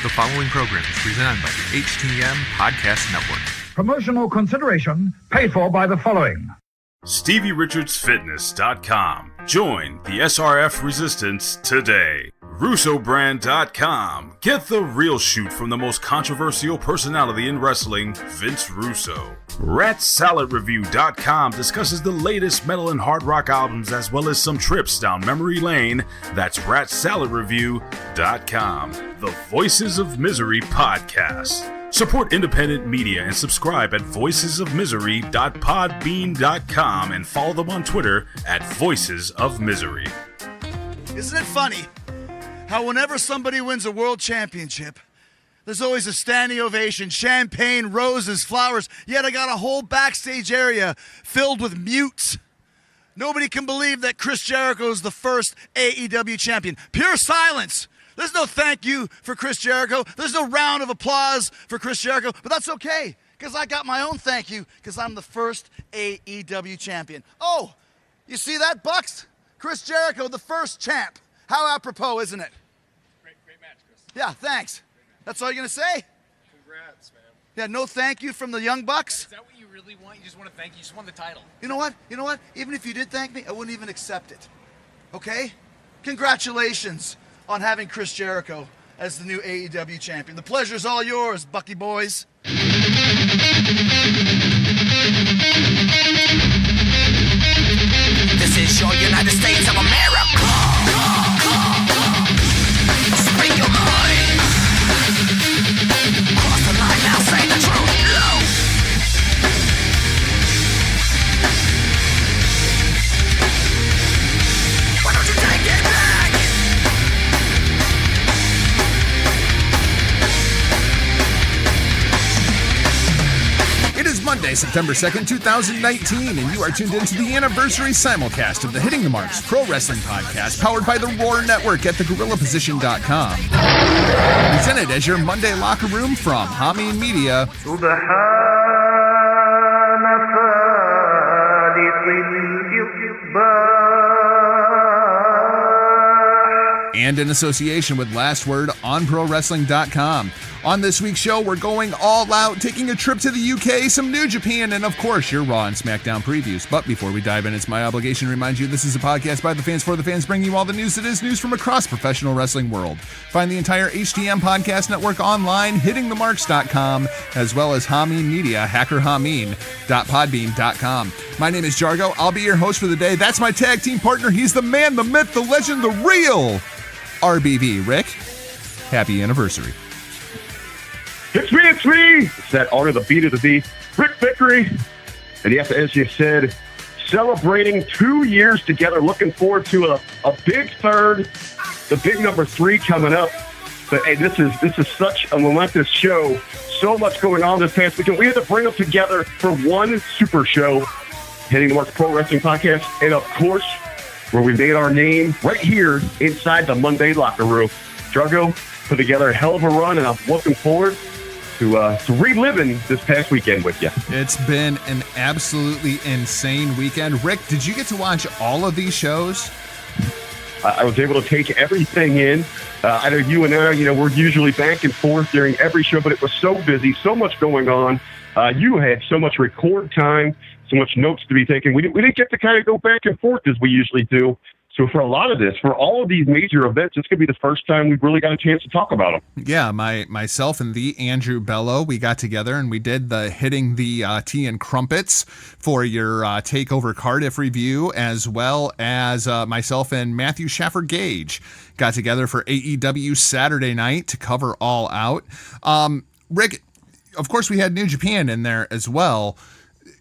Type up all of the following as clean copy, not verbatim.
The following program is presented by the HTM Podcast Network. Promotional consideration paid for by the following. StevieRichardsFitness.com. Join the SRF Resistance today. RussoBrand.com. Get the real shoot from the most controversial personality in wrestling, Vince Russo. RatSaladReview.com discusses the latest metal and hard rock albums as well as some trips down memory lane. That's RatSaladReview.com. The Voices of Misery podcast. Support independent media and subscribe at voicesofmisery.podbean.com and follow them on Twitter at Voices of Misery. Isn't it funny how whenever somebody wins a world championship, there's always a standing ovation, champagne, roses, flowers, yet I got a whole backstage area filled with mutes. Nobody can believe that Chris Jericho is the first AEW champion. Pure silence. There's no thank you for Chris Jericho. There's no round of applause for Chris Jericho, but that's okay, because I got my own thank you, because I'm the first AEW champion. Oh, you see that, Bucks? Chris Jericho, the first champ. How apropos, isn't it? Great match, Chris. Yeah, thanks. That's all you're going to say? Congrats, man. Yeah, no thank you from the Young Bucks? Is that what you really want? You just want to thank you? You just won the title. You know what? Even if you did thank me, I wouldn't even accept it. Okay? Congratulations on having Chris Jericho as the new AEW champion. The pleasure's all yours, Bucky boys. This is your United States of America. Speak your mind. Cross the line now, say the truth. Why don't you take it back? It is Monday, September 2nd, 2019, and you are tuned into the anniversary simulcast of the Hitting the Marks Pro Wrestling Podcast, powered by the Roar Network at thegorillaposition.com. Presented as your Monday locker room from Hameen Media. And in association with Last Word on ProWrestling.com. On this week's show, we're going all out, taking a trip to the UK, some New Japan, and of course, your Raw and SmackDown previews. But before we dive in, it's my obligation to remind you this is a podcast by the fans for the fans, bringing you all the news that is news from across professional wrestling world. Find the entire HTM Podcast Network online, hittingthemarks.com, as well as Hameen Media, hackerhameen.podbean.com. My name is Jargo. I'll be your host for the day. That's my tag team partner. He's the man, the myth, the legend, the real RBV. Rick, happy anniversary. It's me. It's that art of the beat of the beat. Rick Vickery. And yes, as you said, celebrating 2 years together. Looking forward to a big third, the big number 3 coming up. But hey, this is such a momentous show. So much going on this past weekend. We had to bring them together for one super show, Hitting the Marks Pro Wrestling Podcast. And of course, where we made our name right here inside the Monday locker room. Jargo put together a hell of a run, and I'm looking forward to reliving this past weekend with you. It's been an absolutely insane weekend. Rick, did you get to watch all of these shows? I was able to take everything in. I know you and I, we're usually back and forth during every show, but it was so busy, so much going on. You had so much record time, so much notes to be taken. We didn't get to kind of go back and forth as we usually do. So for a lot of this, for all of these major events, it's going to be the first time we've really got a chance to talk about them. Yeah, myself and the Andrew Bello, we got together and we did the Hitting the Tea and Crumpets for your TakeOver Cardiff review, as well as myself and Matthew Schaffer-Gage got together for AEW Saturday night to cover All Out. Rick, of course, we had New Japan in there as well.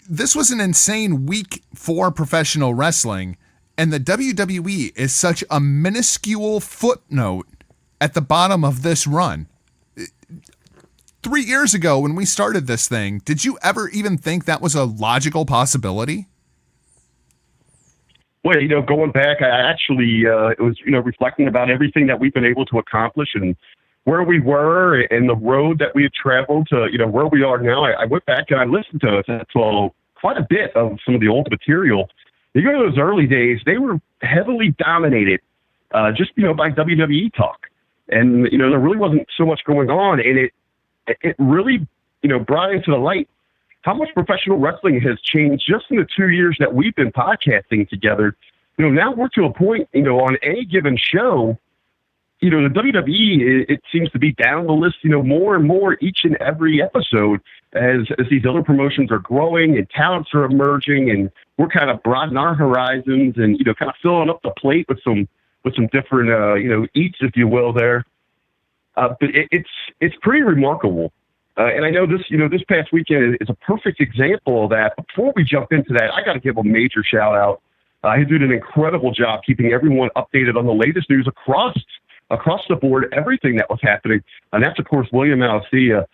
This was an insane week for professional wrestling. And the WWE is such a minuscule footnote at the bottom of this run. 3 years ago when we started this thing, did you ever even think that was a logical possibility? Well, going back, I actually, it was, reflecting about everything that we've been able to accomplish and where we were and the road that we had traveled to, where we are now. I went back and I listened to quite a bit of some of the old material. You go to those early days, they were heavily dominated just, by WWE talk. And, there really wasn't so much going on. And it really, brought into the light how much professional wrestling has changed just in the 2 years that we've been podcasting together. Now we're to a point, on any given show, the WWE, it seems to be down the list, more and more each and every episode as these other promotions are growing and talents are emerging, and we're kind of broadening our horizons and, kind of filling up the plate with some different, eats, if you will, there. But it's pretty remarkable. And I know this past weekend is a perfect example of that. Before we jump into that, I got to give a major shout out. He did an incredible job keeping everyone updated on the latest news across the board, everything that was happening. And that's, of course, William Alcia.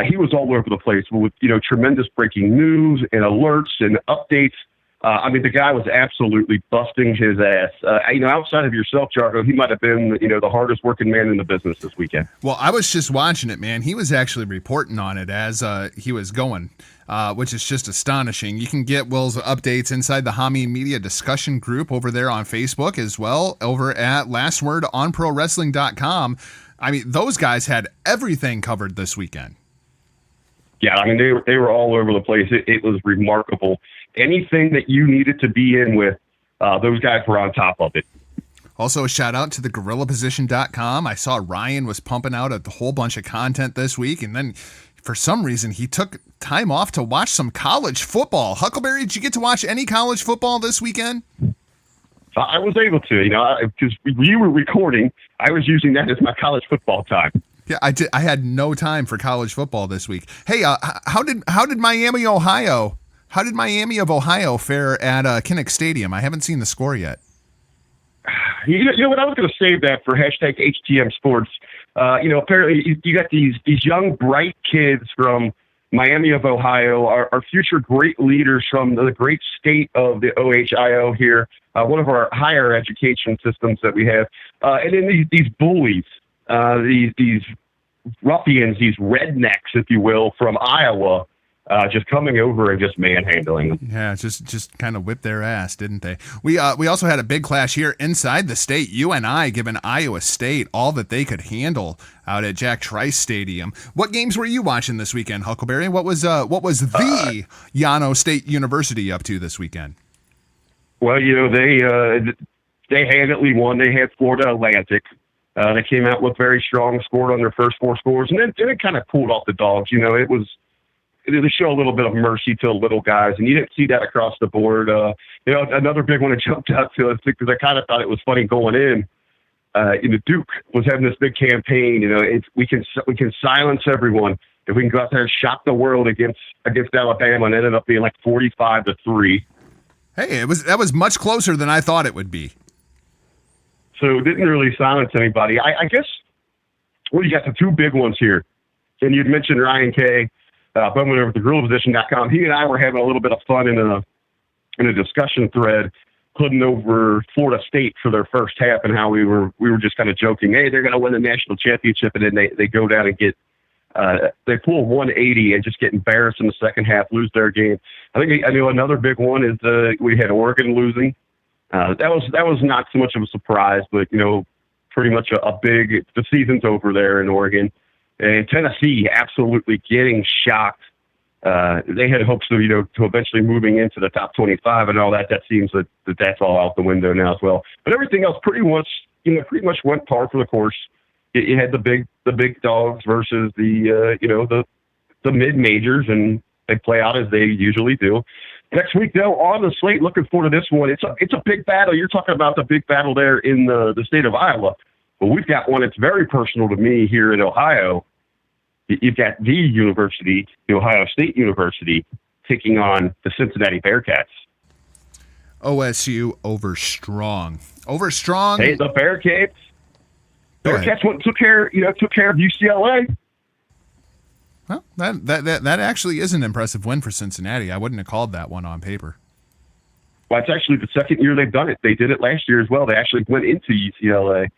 He was all over the place with, tremendous breaking news and alerts and updates. The guy was absolutely busting his ass. Outside of yourself, Jargo, he might have been, the hardest working man in the business this weekend. Well, I was just watching it, man. He was actually reporting on it as he was going, which is just astonishing. You can get Will's updates inside the Hami Media discussion group over there on Facebook as well, over at lastwordonprowrestling.com. Those guys had everything covered this weekend. Yeah, they were all over the place. It was remarkable. Anything that you needed to be in with, those guys were on top of it. Also, a shout out to the GorillaPosition.com. I saw Ryan was pumping out a whole bunch of content this week, and then for some reason he took time off to watch some college football. Huckleberry, did you get to watch any college football this weekend? I was able to, because you were recording. I was using that as my college football time. Yeah, I did. I had no time for college football this week. Hey, how did Miami of Ohio fare at Kinnick Stadium? I haven't seen the score yet. You know what? I was going to save that for hashtag HTM Sports. Apparently you got these young, bright kids from Miami of Ohio, our future great leaders from the great state of the OHIO here, one of our higher education systems that we have. And then these bullies, these ruffians, these rednecks, if you will, from Iowa, just coming over and just manhandling them. Yeah, just kind of whipped their ass, didn't they? We also had a big clash here inside the state. UNI giving Iowa State all that they could handle out at Jack Trice Stadium. What games were you watching this weekend, Huckleberry? What was the Llano State University up to this weekend? Well, they handily won. They had Florida Atlantic. They came out with very strong, scored on their first four scores, and then it kind of pulled off the dogs. It was to show a little bit of mercy to the little guys, and you didn't see that across the board. Another big one that jumped out to us because I kind of thought it was funny going in. Duke was having this big campaign. We can silence everyone if we can go out there and shock the world against Alabama, and it ended up being like 45-3. Hey, that was much closer than I thought it would be. So it didn't really silence anybody. I guess, you got the two big ones here. And you'd mentioned Ryan Kay, but over at the GorillaPosition.com. He and I were having a little bit of fun in a discussion thread, putting over Florida State for their first half and how we were just kind of joking, hey, they're going to win the national championship. And then they go down and get, they pull 180 and just get embarrassed in the second half, lose their game. I know another big one is we had Oregon losing. That was not so much of a surprise, but pretty much the season's over there in Oregon, and Tennessee absolutely getting shocked. They had hopes of to eventually moving into the top 25 and all that. That seems that's all out the window now as well. But everything else pretty much went par for the course. You had the big dogs versus the mid majors, and they play out as they usually do. Next week, though, on the slate, looking forward to this one. It's a big battle. You're talking about the big battle there in the state of Iowa. But we've got one that's very personal to me here in Ohio. You've got the university, the Ohio State University, taking on the Cincinnati Bearcats. OSU over strong. Hey, the Bearcats took care of UCLA. Well, that actually is an impressive win for Cincinnati. I wouldn't have called that one on paper. Well, it's actually the second year they've done it. They did it last year as well. They actually went into UCLA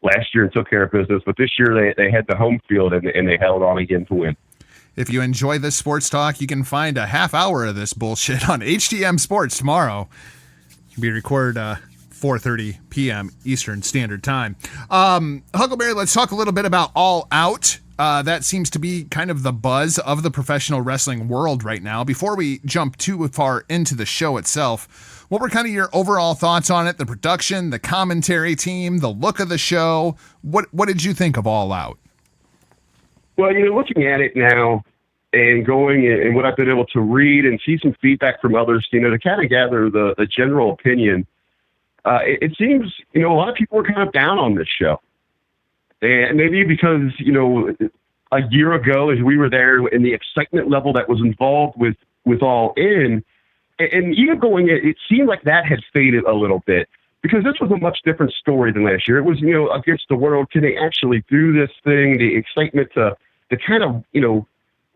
last year and took care of business. But this year they had the home field and they held on again to win. If you enjoy this sports talk, you can find a half hour of this bullshit on HTM Sports tomorrow. It'll be recorded 4:30 p.m. Eastern Standard Time. Huckleberry, let's talk a little bit about All Out. That seems to be kind of the buzz of the professional wrestling world right now. Before we jump too far into the show itself, what were kind of your overall thoughts on it? The production, the commentary team, the look of the show. What did you think of All Out? Well, looking at it now and going and what I've been able to read and see some feedback from others, to kind of gather the general opinion, it seems, a lot of people are kind of down on this show. And maybe because, a year ago as we were there and the excitement level that was involved with All In, and even going in, it seemed like that had faded a little bit because this was a much different story than last year. It was, against the world. Can they actually do this thing? The excitement to kind of,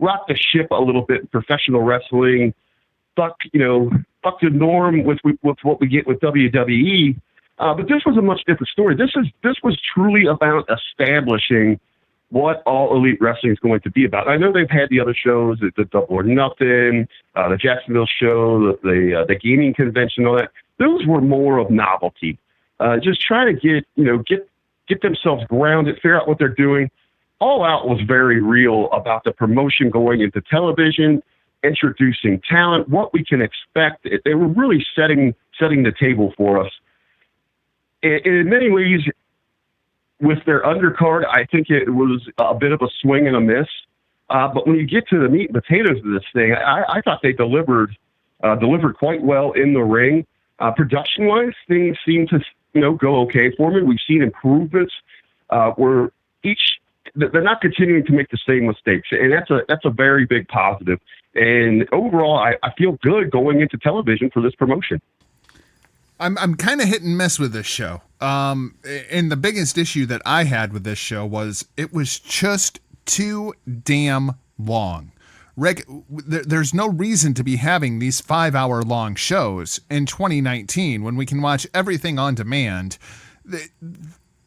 rock the ship a little bit in professional wrestling, buck the norm with what we get with WWE. But this was a much different story. This was truly about establishing what All Elite Wrestling is going to be about. I know they've had the other shows, the Double or Nothing, the Jacksonville show, the gaming convention, all that. Those were more of novelty. Just trying to get themselves grounded, figure out what they're doing. All Out was very real about the promotion going into television, introducing talent, what we can expect. They were really setting the table for us. In many ways, with their undercard, I think it was a bit of a swing and a miss. But when you get to the meat and potatoes of this thing, I thought they delivered quite well in the ring. Production-wise, things seem to go okay for me. We've seen improvements where they're not continuing to make the same mistakes, and that's a very big positive. And overall, I feel good going into television for this promotion. I'm kind of hit and miss with this show. And the biggest issue that I had with this show was it was just too damn long. Rick, there's no reason to be having these 5-hour long shows in 2019 when we can watch everything on demand.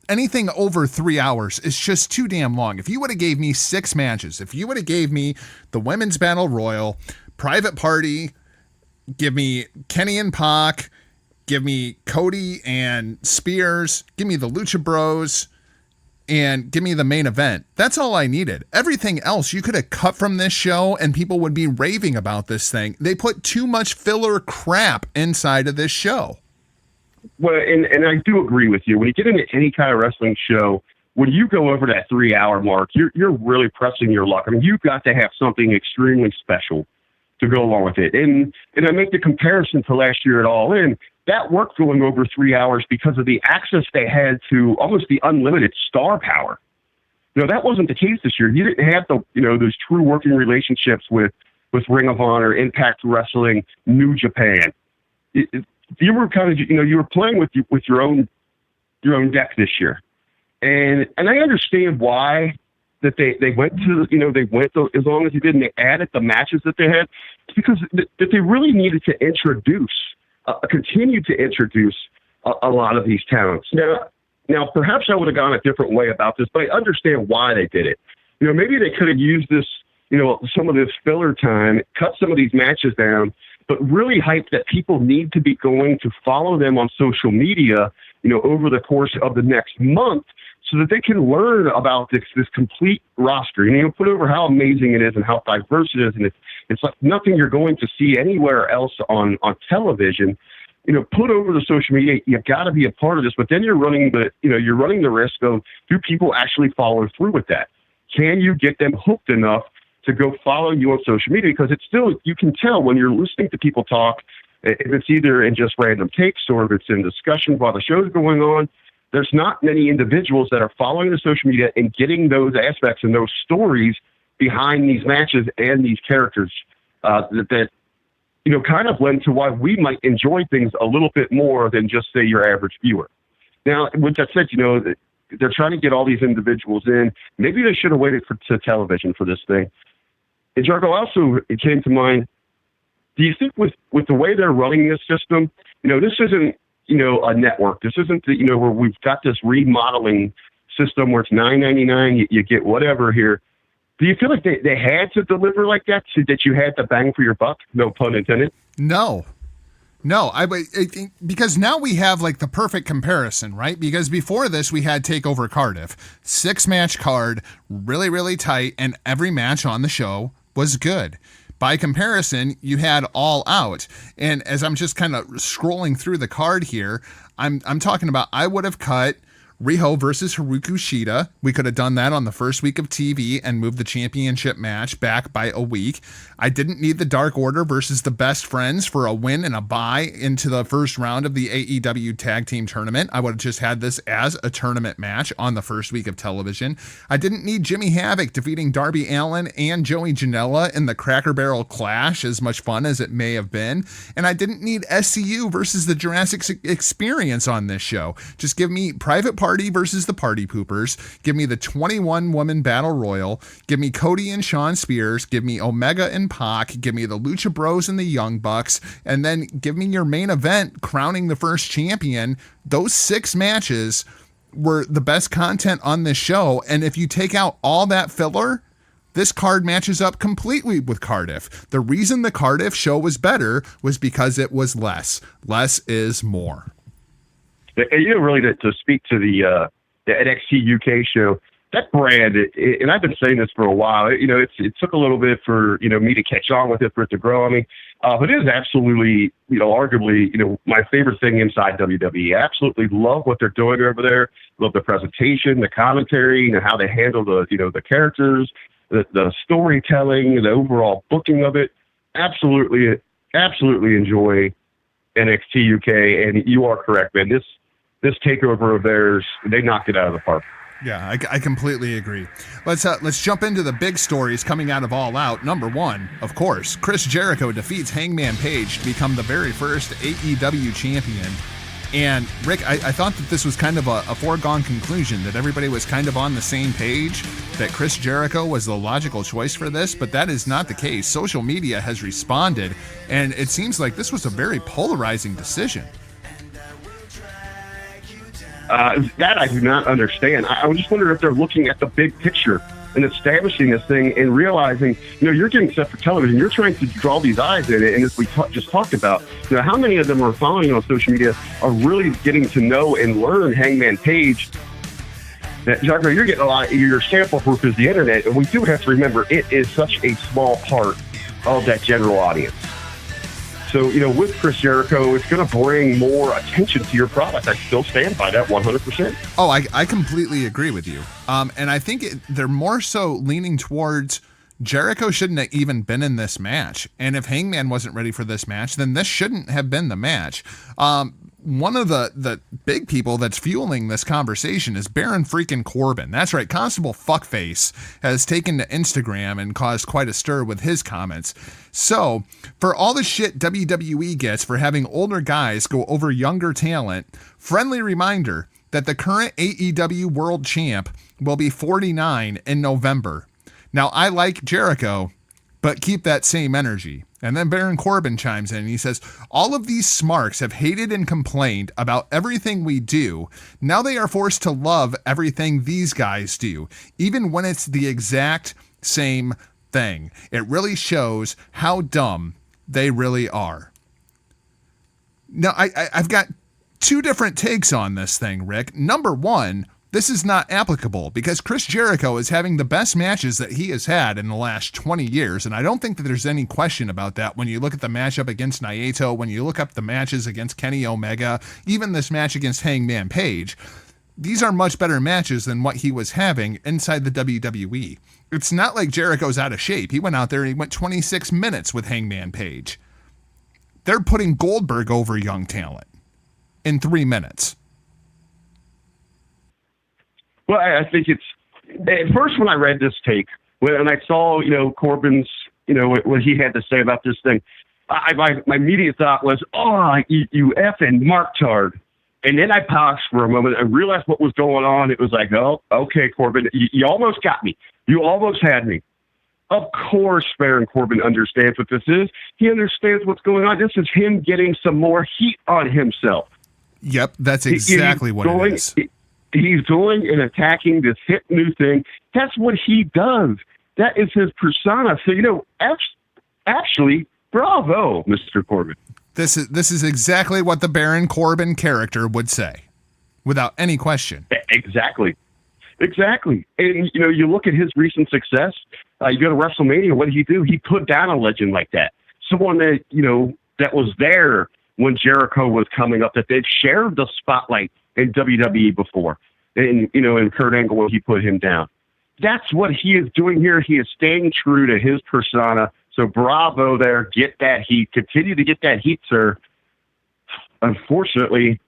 Anything over 3 hours is just too damn long. If you would have gave me 6 matches, if you would have gave me the Women's Battle Royal, Private Party, give me Kenny and Pac, give me Cody and Spears, give me the Lucha Bros, and give me the main event. That's all I needed. Everything else you could have cut from this show and people would be raving about this thing. They put too much filler crap inside of this show. Well, and I do agree with you. When you get into any kind of wrestling show, when you go over that 3-hour mark, you're really pressing your luck. I mean, you've got to have something extremely special to go along with it. And I make the comparison to last year at All In. That worked going over 3 hours because of the access they had to almost the unlimited star power. That wasn't the case this year. You didn't have those true working relationships with Ring of Honor, Impact Wrestling, New Japan. You were kind of, you were playing with your own deck this year. And I understand why that they went to, as long as they did, and they added the matches that they had. It's because that they really needed to continue to introduce a lot of these talents. Now, perhaps I would have gone a different way about this, but I understand why they did it. Maybe they could have used this, some of this filler time, cut some of these matches down, but really hype that people need to be going to follow them on social media, over the course of the next month so that they can learn about this complete roster. Put over how amazing it is and how diverse it is. And it's like nothing you're going to see anywhere else on television. Put over the social media. You've got to be a part of this, but then you're running the risk of, do people actually follow through with that? Can you get them hooked enough to go follow you on social media? Because it's still, you can tell when you're listening to people talk, if it's either in just random takes or if it's in discussion while the show's going on, there's not many individuals that are following the social media and getting those aspects and those stories behind these matches and these characters that kind of lend to why we might enjoy things a little bit more than just, say, your average viewer. Now, with that said, they're trying to get all these individuals in. Maybe they should have waited to television for this thing. And Jargo, also, it came to mind, do you think with the way they're running this system, this isn't, a network. This isn't, where we've got this remodeling system where it's $9.99, you get whatever here. Do you feel like they had to deliver like that so that you had the bang for your buck? No pun intended. No. No, I think because now we have like the perfect comparison, right? Because before this we had TakeOver Cardiff, 6-match card, really, really tight, and every match on the show was good. By comparison, you had All Out. And as I'm just kind of scrolling through the card here, I'm talking about I would have cut Riho versus Haruka Shida. We could have done that on the first week of TV and moved the championship match back by a week. I didn't need the Dark Order versus the Best Friends for a win and a bye into the first round of the AEW Tag Team Tournament. I would have just had this as a tournament match on the first week of television. I didn't need Jimmy Havoc defeating Darby Allin and Joey Janela in the Cracker Barrel Clash, as much fun as it may have been. And I didn't need SCU versus the Jurassic Experience on this show. Just give me Private Party versus the Party Poopers. Give me the 21-woman Battle Royal. Give me Cody and Shawn Spears. Give me Omega and Pac. Give me the Lucha Bros and the Young Bucks. And then give me your main event crowning the first champion. Those 6 matches were the best content on this show. And if you take out all that filler, this card matches up completely with Cardiff. The reason the Cardiff show was better was because it was less. Less is more. Really to speak to the NXT UK show, that brand, and I've been saying this for a while, it took a little bit for, me to catch on with it, for it to grow on me. But it is absolutely, arguably, my favorite thing inside WWE. I absolutely love what they're doing over there. Love the presentation, the commentary, how they handle the characters, the storytelling, the overall booking of it. Absolutely enjoy NXT UK, and you are correct, man. This takeover of theirs, they knocked it out of the park. Yeah, I completely agree. Let's jump into the big stories coming out of All Out. Number 1, of course, Chris Jericho defeats Hangman Page to become the very first AEW champion. And Rick, I thought that this was kind of a foregone conclusion, that everybody was kind of on the same page, that Chris Jericho was the logical choice for this, but that is not the case. Social media has responded, and it seems like this was a very polarizing decision. That I do not understand. I was just wondering if they're looking at the big picture and establishing this thing and realizing, you're getting set for television. You're trying to draw these eyes in it. And as we just talked about, how many of them are following on social media are really getting to know and learn Hangman Page? Jargo, you're getting a lot. Your sample proof is the internet. And we do have to remember it is such a small part of that general audience. So, with Chris Jericho, it's going to bring more attention to your product. I still stand by that 100%. Oh, I completely agree with you. And I think they're more so leaning towards Jericho shouldn't have even been in this match. And if Hangman wasn't ready for this match, then this shouldn't have been the match. One of the big people that's fueling this conversation is Baron freaking Corbin. That's right. Constable Fuckface has taken to Instagram and caused quite a stir with his comments. So for all the shit WWE gets for having older guys go over younger talent, friendly reminder that the current AEW World Champ will be 49 in November. Now, I like Jericho, but keep that same energy. And then Baron Corbin chimes in and he says, all of these smarks have hated and complained about everything we do. Now they are forced to love everything these guys do, even when it's the exact same thing. It really shows how dumb they really are. Now, I've got 2 different takes on this thing, Rick. Number 1, this is not applicable because Chris Jericho is having the best matches that he has had in the last 20 years. And I don't think that there's any question about that when you look at the matchup against Naito, when you look up the matches against Kenny Omega, even this match against Hangman Page. These are much better matches than what he was having inside the WWE. It's not like Jericho's out of shape. He went out there and he went 26 minutes with Hangman Page. They're putting Goldberg over young talent in 3 minutes. Well, I think it's at first when I read this take, when I saw, Corbin's, what he had to say about this thing, my immediate thought was, you effing Marktard. And then I paused for a moment and realized what was going on. It was like, oh, okay, Corbin, you almost got me. You almost had me. Of course, Baron Corbin understands what this is. He understands what's going on. This is him getting some more heat on himself. Yep, that's exactly what it is. He's going and attacking this hip new thing. That's what he does. That is his persona. So, actually, bravo, Mr. Corbin. This is exactly what the Baron Corbin character would say, without any question. Exactly. And, you look at his recent success. You go to WrestleMania, what did he do? He put down a legend like that. Someone that, that was there when Jericho was coming up, that they've shared the spotlight in WWE before. And, and Kurt Angle, when he put him down. That's what he is doing here. He is staying true to his persona. So bravo there. Get that heat. Continue to get that heat, sir. Unfortunately,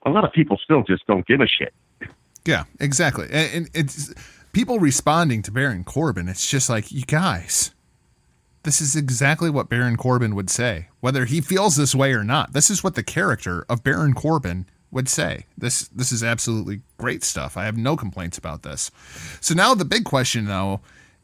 a lot of people still just don't give a shit. Yeah, exactly. And it's people responding to Baron Corbin. It's just like, you guys, this is exactly what Baron Corbin would say, whether he feels this way or not. This is what the character of Baron Corbin would say. This is absolutely great stuff. I have no complaints about this. So now the big question, though,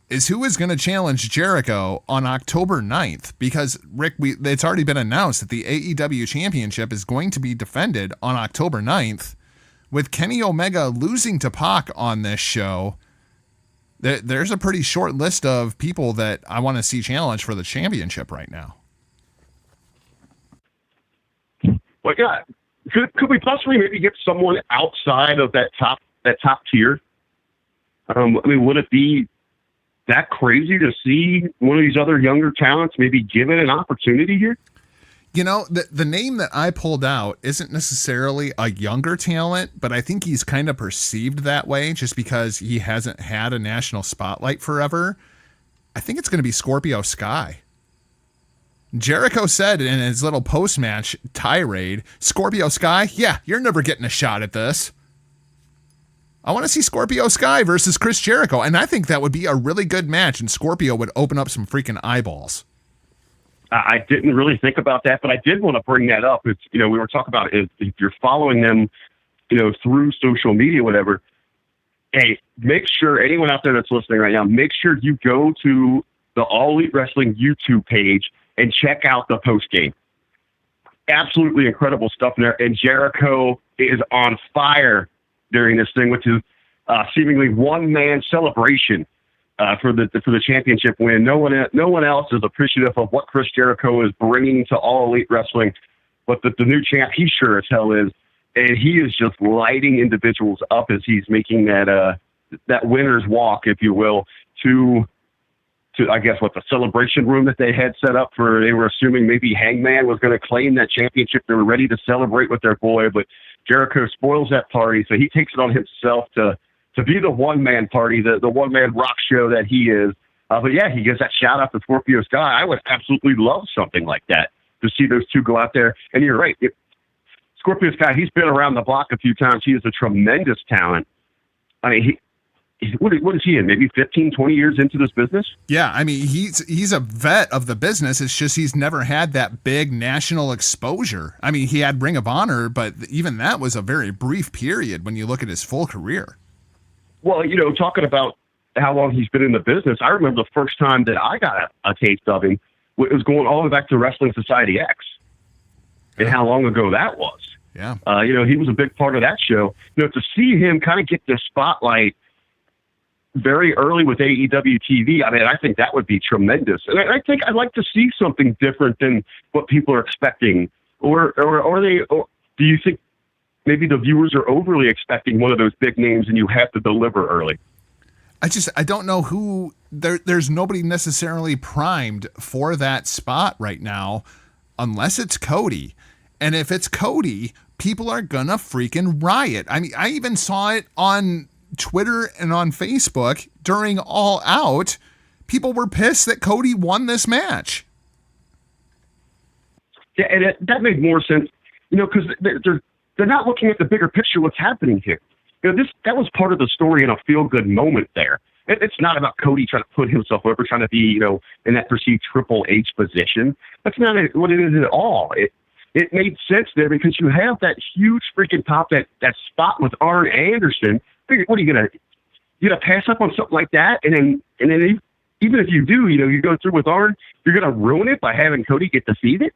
is who is going to challenge Jericho on October 9th? Because, Rick, it's already been announced that the AEW Championship is going to be defended on October 9th, with Kenny Omega losing to Pac on this show. There's a pretty short list of people that I want to see challenge for the championship right now. Well, yeah. Could we possibly maybe get someone outside of that top tier? Would it be that crazy to see one of these other younger talents maybe given an opportunity here? The name that I pulled out isn't necessarily a younger talent, but I think he's kind of perceived that way just because he hasn't had a national spotlight forever. I think it's going to be Scorpio Sky. Jericho said in his little post-match tirade, Scorpio Sky, yeah, you're never getting a shot at this. I want to see Scorpio Sky versus Chris Jericho, and I think that would be a really good match, and Scorpio would open up some freaking eyeballs. I didn't really think about that, but I did want to bring that up. It's, we were talking about if you're following them, through social media, whatever. Hey, make sure anyone out there that's listening right now, make sure you go to the All Elite Wrestling YouTube page and check out the post game. Absolutely incredible stuff in there. And Jericho is on fire during this thing, which is seemingly one-man celebration for the championship win. No one else is appreciative of what Chris Jericho is bringing to All Elite Wrestling, but the new champ, he sure as hell is, and he is just lighting individuals up as he's making that winner's walk, if you will, to I guess the celebration room that they had set up for. They were assuming maybe Hangman was going to claim that championship. They were ready to celebrate with their boy, but Jericho spoils that party, so he takes it on himself to be the one-man party, the one-man rock show that he is. But yeah, he gives that shout-out to Scorpio Sky. I would absolutely love something like that, to see those two go out there. And you're right. Scorpio Sky, he's been around the block a few times. He is a tremendous talent. I mean, what is he in? Maybe 15, 20 years into this business? Yeah, I mean, he's a vet of the business. It's just he's never had that big national exposure. I mean, he had Ring of Honor, but even that was a very brief period when you look at his full career. Well, talking about how long he's been in the business, I remember the first time that I got a taste of him. It was going all the way back to Wrestling Society X, and how long ago that was. Yeah. He was a big part of that show. To see him kind of get the spotlight very early with AEW TV, I mean, I think that would be tremendous. And I think I'd like to see something different than what people are expecting. Or do you think maybe the viewers are overly expecting one of those big names and you have to deliver early? I don't know who there's nobody necessarily primed for that spot right now, unless it's Cody. And if it's Cody, people are gonna freaking riot. I mean, I even saw it on Twitter and on Facebook during All Out. People were pissed that Cody won this match. Yeah, and that made more sense, because they're not looking at the bigger picture, what's happening here. That was part of the story in a feel-good moment there. It's not about Cody trying to put himself over, trying to be, in that perceived Triple H position. That's not what it is at all. It made sense there because you have that huge freaking pop, that spot with Arn Anderson. What are you gonna pass up on something like that? And then even if you do, you go through with Arn, you're gonna ruin it by having Cody get defeated.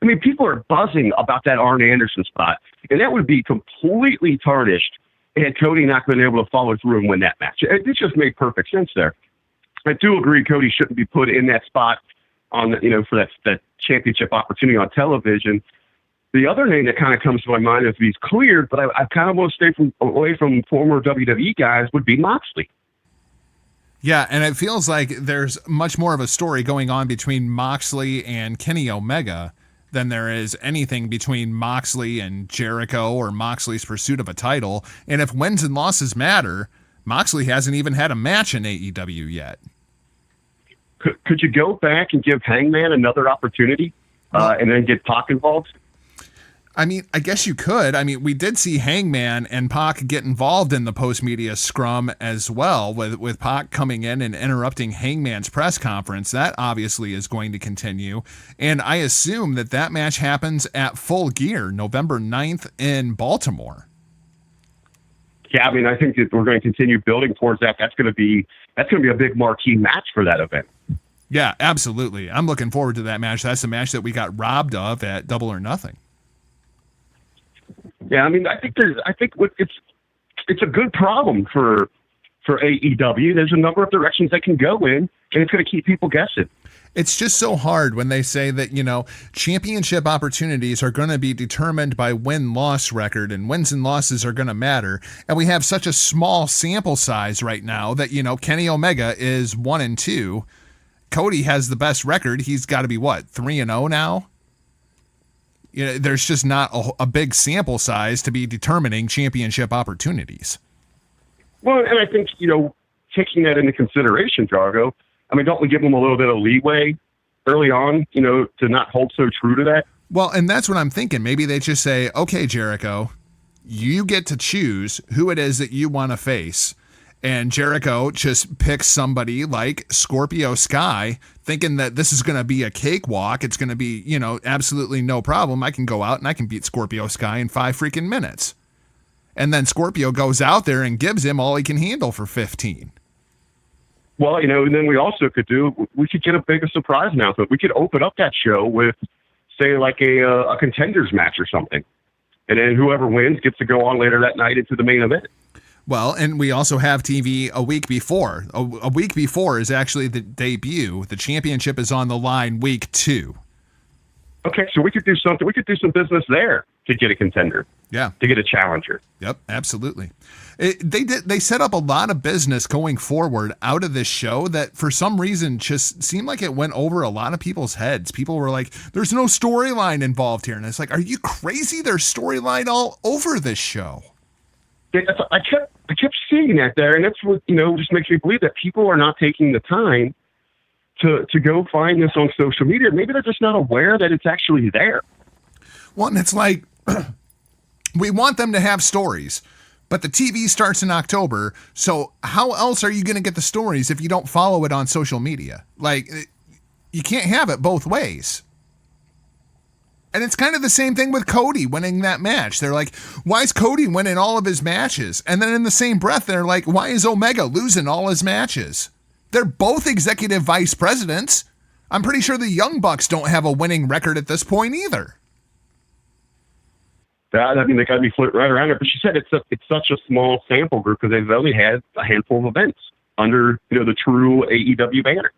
I mean, people are buzzing about that Arn Anderson spot, and that would be completely tarnished had Cody not been able to follow through and win that match. It just made perfect sense there. I do agree Cody shouldn't be put in that spot on the, for that championship opportunity on television. The other name that kind of comes to my mind if he's cleared, but I kind of want to stay away from former WWE guys, would be Moxley. Yeah, and it feels like there's much more of a story going on between Moxley and Kenny Omega than there is anything between Moxley and Jericho or Moxley's pursuit of a title. And if wins and losses matter, Moxley hasn't even had a match in AEW yet. Could you go back and give Hangman another opportunity and then get Pac involved? I mean, I guess you could. I mean, we did see Hangman and Pac get involved in the post-media scrum as well, with Pac coming in and interrupting Hangman's press conference. That obviously is going to continue. And I assume that match happens at Full Gear, November 9th in Baltimore. Yeah, I mean, I think that we're going to continue building towards that. That's going to be a big marquee match for that event. Yeah, absolutely. I'm looking forward to that match. That's the match that we got robbed of at Double or Nothing. Yeah, I mean, I think it's a good problem for AEW. There's a number of directions they can go in, and it's going to keep people guessing. It's just so hard when they say that, championship opportunities are going to be determined by win-loss record, and wins and losses are going to matter. And we have such a small sample size right now that, Kenny Omega is 1-2. Cody has the best record. He's got to be 3-0 now? There's just not a big sample size to be determining championship opportunities. Well, and I think, taking that into consideration, Jargo, I mean, don't we give them a little bit of leeway early on, to not hold so true to that? Well, and that's what I'm thinking. Maybe they just say, okay, Jericho, you get to choose who it is that you want to face. And Jericho just picks somebody like Scorpio Sky, thinking that this is going to be a cakewalk. It's going to be, absolutely no problem. I can go out and I can beat Scorpio Sky in 5 freaking minutes. And then Scorpio goes out there and gives him all he can handle for 15. Well, and then we also could get a bigger surprise announcement. We could open up that show with, say, like a contenders match or something. And then whoever wins gets to go on later that night into the main event. Well, and we also have TV a week before. A week before is actually the debut. The championship is on the line week 2. Okay, so we could do something. We could do some business there to get a contender. Yeah. To get a challenger. Yep, absolutely. They set up a lot of business going forward out of this show that for some reason just seemed like it went over a lot of people's heads. People were like, there's no storyline involved here. And it's like, are you crazy? There's storyline all over this show. I kept seeing that there, and that's what just makes me believe that people are not taking the time to go find this on social media. Maybe they're just not aware that it's actually there. Well, and it's like we want them to have stories, but the TV starts in October. So how else are you going to get the stories if you don't follow it on social media? Like, you can't have it both ways. And it's kind of the same thing with Cody winning that match. They're like, why is Cody winning all of his matches? And then in the same breath, they're like, why is Omega losing all his matches? They're both executive vice presidents. I'm pretty sure the Young Bucks don't have a winning record at this point either. I mean, they got to be flirting right around it. But she said it's such a small sample group because they've only had a handful of events under the true AEW banner.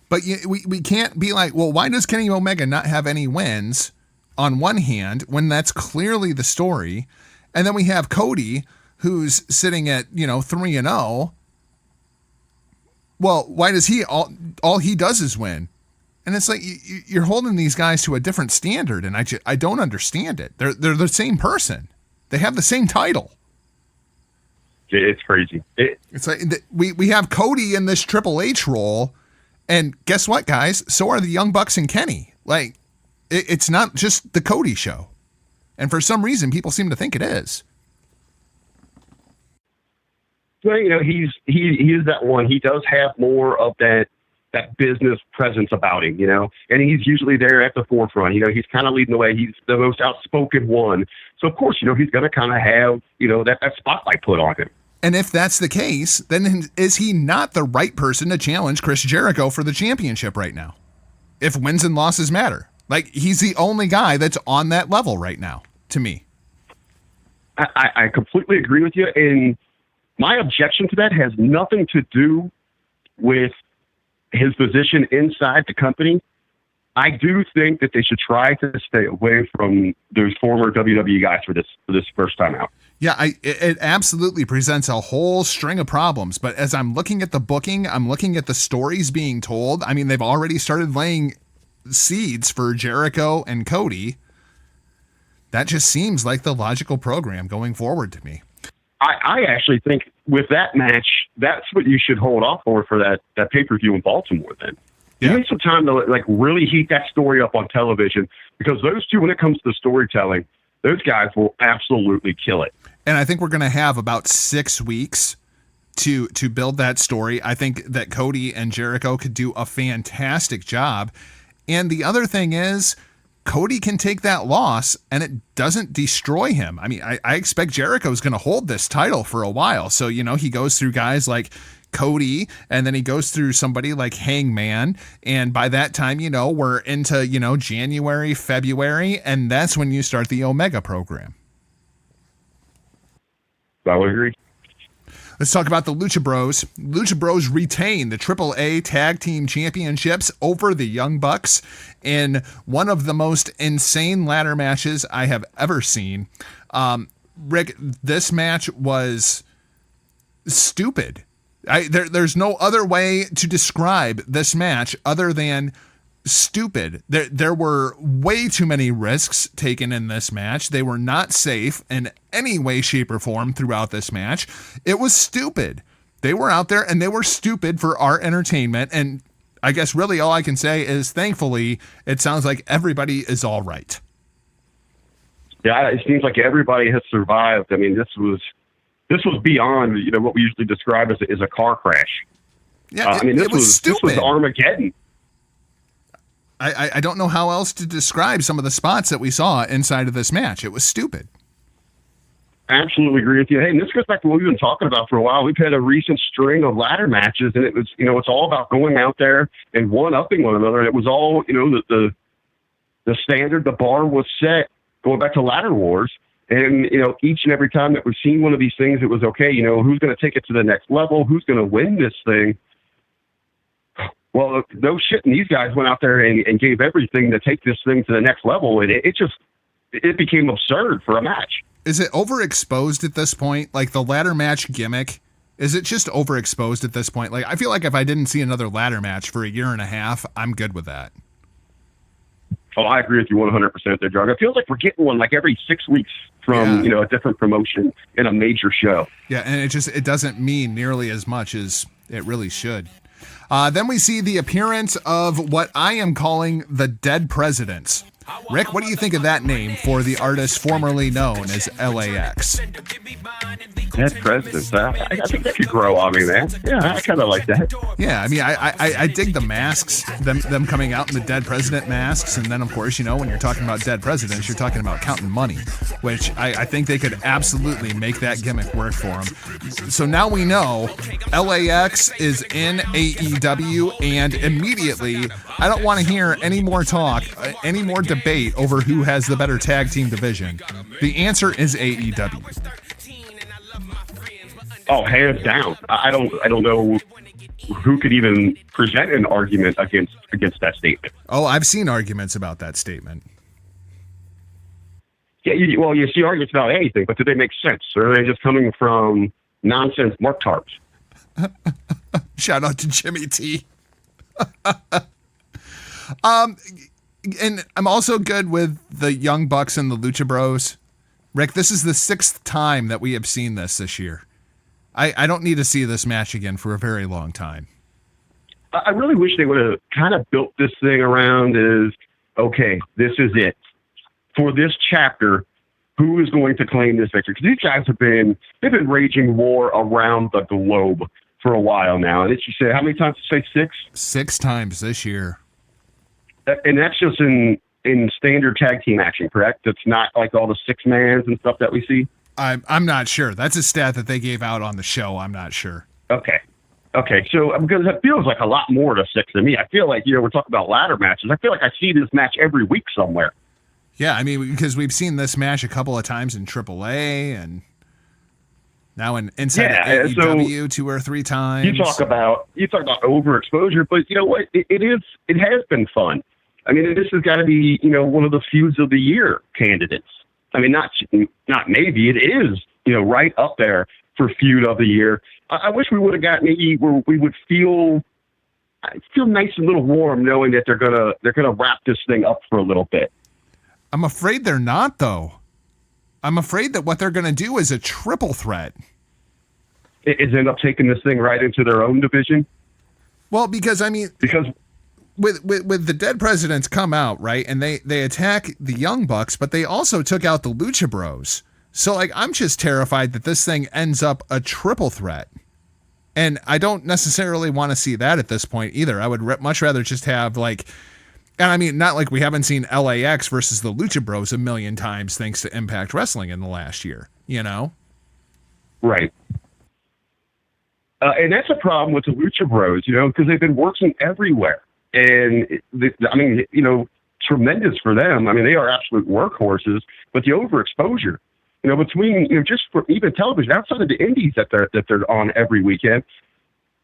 But we can't be like, well, why does Kenny Omega not have any wins on one hand when that's clearly the story? And then we have Cody, who's sitting at, 3-0. Well, why does he all he does is win? And it's like you're holding these guys to a different standard, and I don't understand it. They're the same person. They have the same title. It's crazy. It's like we have Cody in this Triple H role. And guess what, guys? So are the Young Bucks and Kenny. Like, it's not just the Cody show. And for some reason, people seem to think it is. Well, he is that one. He does have more of that business presence about him, and he's usually there at the forefront. He's kind of leading the way. He's the most outspoken one. So, of course, he's going to kind of have, that spotlight put on him. And if that's the case, then is he not the right person to challenge Chris Jericho for the championship right now? If wins and losses matter. Like, he's the only guy that's on that level right now, to me. I completely agree with you. And my objection to that has nothing to do with his position inside the company, I do think that they should try to stay away from those former WWE guys for this first time out. Yeah, it absolutely presents a whole string of problems. But as I'm looking at the booking, I'm looking at the stories being told. I mean, they've already started laying seeds for Jericho and Cody. That just seems like the logical program going forward to me. I actually think with that match, that's what you should hold off for that pay-per-view in Baltimore then. Yeah. You need some time to like really heat that story up on television, because those two, when it comes to storytelling, those guys will absolutely kill it. And I think we're going to have about 6 weeks to build that story. I think that Cody and Jericho could do a fantastic job. And the other thing is, Cody can take that loss and it doesn't destroy him. I mean, I expect Jericho's going to hold this title for a while. So, you know, he goes through guys like Cody, and then he goes through somebody like Hangman. And by that time, you know, we're into, you know, January, February, and that's when you start the Omega program. I would agree. Let's talk about the Lucha Bros. Lucha Bros retain the AAA Tag Team Championships over the Young Bucks in one of the most insane ladder matches I have ever seen. Rick, this match was stupid. There's no other way to describe this match other than stupid. There were way too many risks taken in this match. They were not safe in any way, shape, or form throughout this match. It was stupid. They were out there and they were stupid for our entertainment. And I guess really all I can say is, thankfully, it sounds like everybody is all right. Yeah, it seems like everybody has survived. I mean, this was beyond, you know, what we usually describe as a car crash. Yeah, I mean, this was stupid. This was Armageddon. I don't know how else to describe some of the spots that we saw inside of this match. It was stupid. I absolutely agree with you. Hey, and this goes back to what we've been talking about for a while. We've had a recent string of ladder matches, and it was, you know, it's all about going out there and one-upping one another. And it was all, you know, the standard, the bar was set going back to Ladder Wars. And, you know, each and every time that we've seen one of these things, it was, okay, you know, who's going to take it to the next level? Who's going to win this thing? Well, no shit, and these guys went out there and gave everything to take this thing to the next level, and it became absurd for a match. Is it overexposed at this point? Like the ladder match gimmick, is it just overexposed at this point? Like, I feel like if I didn't see another ladder match for a year and a half, I'm good with that. Oh, I agree with you 100% there, Jargo. It feels like we're getting one like every 6 weeks from, you know, a different promotion in a major show. Yeah, and it doesn't mean nearly as much as it really should. Then we see the appearance of what I am calling the Dead Presidentz. Rick, what do you think of that name for the artist formerly known as LAX? Dead Presidentz. I think that could grow on me, man. Yeah, I kind of like that. Yeah, I mean, I dig the masks, them coming out in the Dead President masks, and then, of course, you know, when you're talking about dead presidents, you're talking about counting money, which I think they could absolutely make that gimmick work for them. So now we know LAX is in AEW, and immediately, I don't want to hear any more talk, any more debate over who has the better tag team division. The answer is AEW. Oh, hands down. I don't know who could even present an argument against that statement. Oh, I've seen arguments about that statement. Yeah, you see arguments about anything, but do they make sense? Or are they just coming from nonsense Mark Tarps? Shout out to Jimmy T. And I'm also good with the Young Bucks and the Lucha Bros. Rick, this is the 6th time that we have seen this year. I don't need to see this match again for a very long time. I really wish they would have kind of built this thing around as, okay, this is it. For this chapter, who is going to claim this victory? Because these guys they've been raging war around the globe for a while now. And you say, how many times did you say 6? 6 times this year. And that's just in standard tag team action, correct? It's not like all the 6-mans and stuff that we see? I'm not sure. That's a stat that they gave out on the show. I'm not sure. Okay. So because it feels like a lot more to 6 than me. I feel like, you know, we're talking about ladder matches. I feel like I see this match every week somewhere. Yeah, I mean, because we've seen this match a couple of times in AAA, and Now inside AEW 2 or 3 times. You talk about overexposure, but you know what? It has been fun. I mean, this has got to be, one of the feuds of the year candidates. I mean, not maybe, it is, right up there for feud of the year. I wish we would have gotten maybe where we would feel nice and a little warm knowing that they're gonna wrap this thing up for a little bit. I'm afraid they're not, though. I'm afraid that what they're going to do is a triple threat. Is end up taking this thing right into their own division? Well, because with the Dead Presidents come out, right, and they attack the Young Bucks, but they also took out the Lucha Bros. So, I'm just terrified that this thing ends up a triple threat. And I don't necessarily want to see that at this point either. I would much rather just have, and I mean, not like we haven't seen LAX versus the Lucha Bros a million times thanks to Impact Wrestling in the last year, Right. And that's a problem with the Lucha Bros, because they've been working everywhere. And, tremendous for them. I mean, they are absolute workhorses, but the overexposure, between, just for even television, outside of the indies that they're on every weekend.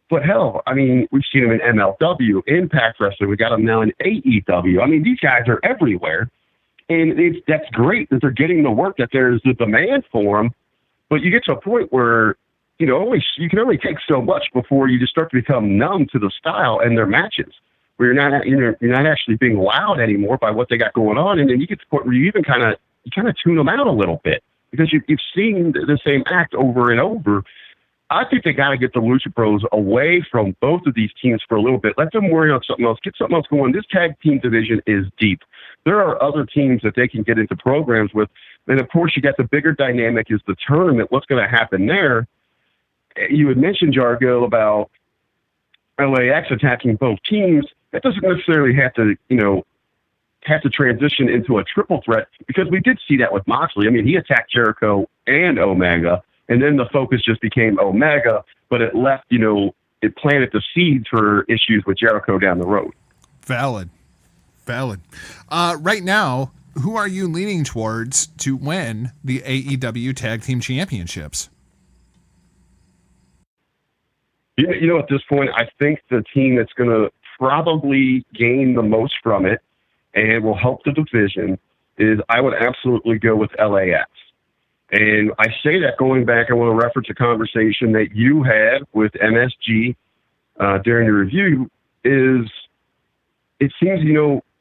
But hell, I mean, we've seen them in MLW, Impact Wrestling. We got them now in AEW. I mean, these guys are everywhere. And that's great that they're getting the work, that there's the demand for them. But you get to a point where, you can only take so much before you just start to become numb to the style and their matches, where you're not actually being wowed anymore by what they got going on. And then you get to the point where you even kind of tune them out a little bit because you've seen the same act over and over. I think they got to get the Lucha Bros away from both of these teams for a little bit. Let them worry on something else. Get something else going. This tag team division is deep. There are other teams that they can get into programs with. And, of course, you got the bigger dynamic is the tournament. What's going to happen there? You had mentioned, Jargo, about LAX attacking both teams. That doesn't necessarily have to transition into a triple threat because we did see that with Moxley. I mean, he attacked Jericho and Omega. And then the focus just became Omega, but it left, it planted the seeds for issues with Jericho down the road. Valid. Right now, who are you leaning towards to win the AEW Tag Team Championships? At this point, I think the team that's going to probably gain the most from it and will help the division is I would absolutely go with LAX. And I say that going back, I want to reference a conversation that you had with MSG during the review is it seems,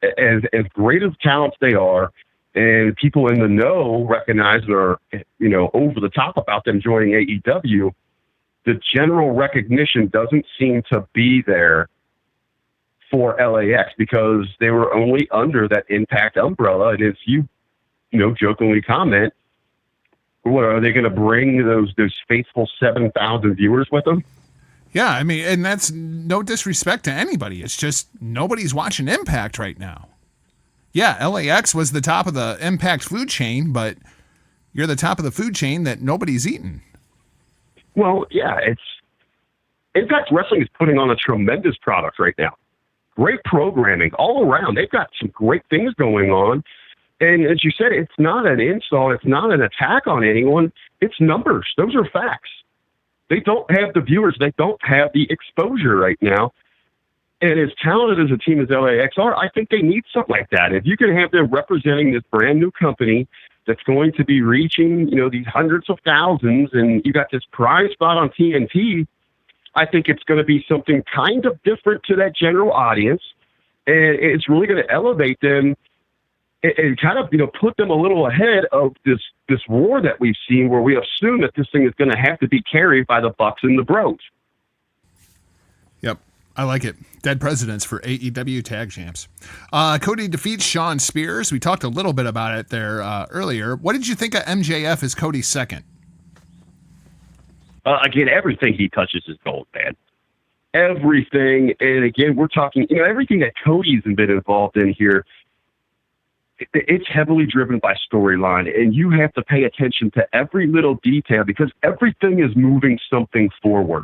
as great of talents they are and people in the know recognize they're, over the top about them joining AEW, the general recognition doesn't seem to be there for LAX because they were only under that Impact umbrella. And as you, jokingly comment, what are they going to bring those faithful 7,000 viewers with them? Yeah, I mean, and that's no disrespect to anybody. It's just nobody's watching Impact right now. Yeah, LAX was the top of the Impact food chain, but you're the top of the food chain that nobody's eating. Well, yeah, Impact Wrestling is putting on a tremendous product right now. Great programming all around. They've got some great things going on. And as you said, it's not an insult. It's not an attack on anyone. It's numbers. Those are facts. They don't have the viewers. They don't have the exposure right now. And as talented as a team as LAX are, I think they need something like that. If you can have them representing this brand new company that's going to be reaching, these hundreds of thousands, and you got this prize spot on TNT, I think it's going to be something kind of different to that general audience. And it's really going to elevate them and kind of, put them a little ahead of this war that we've seen where we assume that this thing is going to have to be carried by the Bucks and the Bros. Yep. I like it. Dead Presidentz for AEW Tag Champs. Cody defeats Shawn Spears. We talked a little bit about it there earlier. What did you think of MJF as Cody's second? Again, everything he touches is gold, man. Everything. And again, we're talking, everything that Cody's been involved in here, it's heavily driven by storyline, and you have to pay attention to every little detail because everything is moving something forward.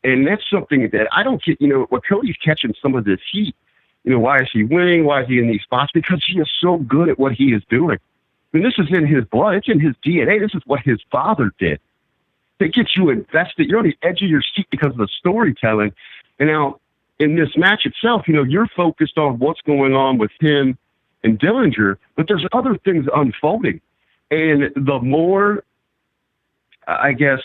And that's something that I don't get, what Cody's catching some of this heat. Why is he winning? Why is he in these spots? Because he is so good at what he is doing. I mean, this is in his blood. It's in his DNA. This is what his father did. They get you invested. You're on the edge of your seat because of the storytelling. And now in this match itself, you're focused on what's going on with him and Dillinger, but there's other things unfolding. And the more, I guess,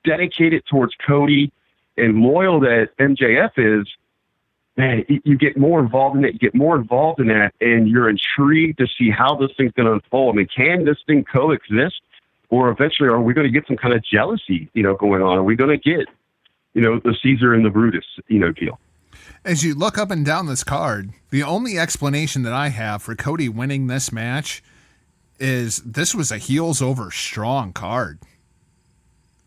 dedicated towards Cody and loyal that MJF is, man, you get more involved in it. You get more involved in that, and you're intrigued to see how this thing's going to unfold. I mean, can this thing coexist? Or eventually, are we going to get some kind of jealousy, going on? Are we going to get, the Caesar and the Brutus, deal? As you look up and down this card, the only explanation that I have for Cody winning this match is this was a heels over strong card.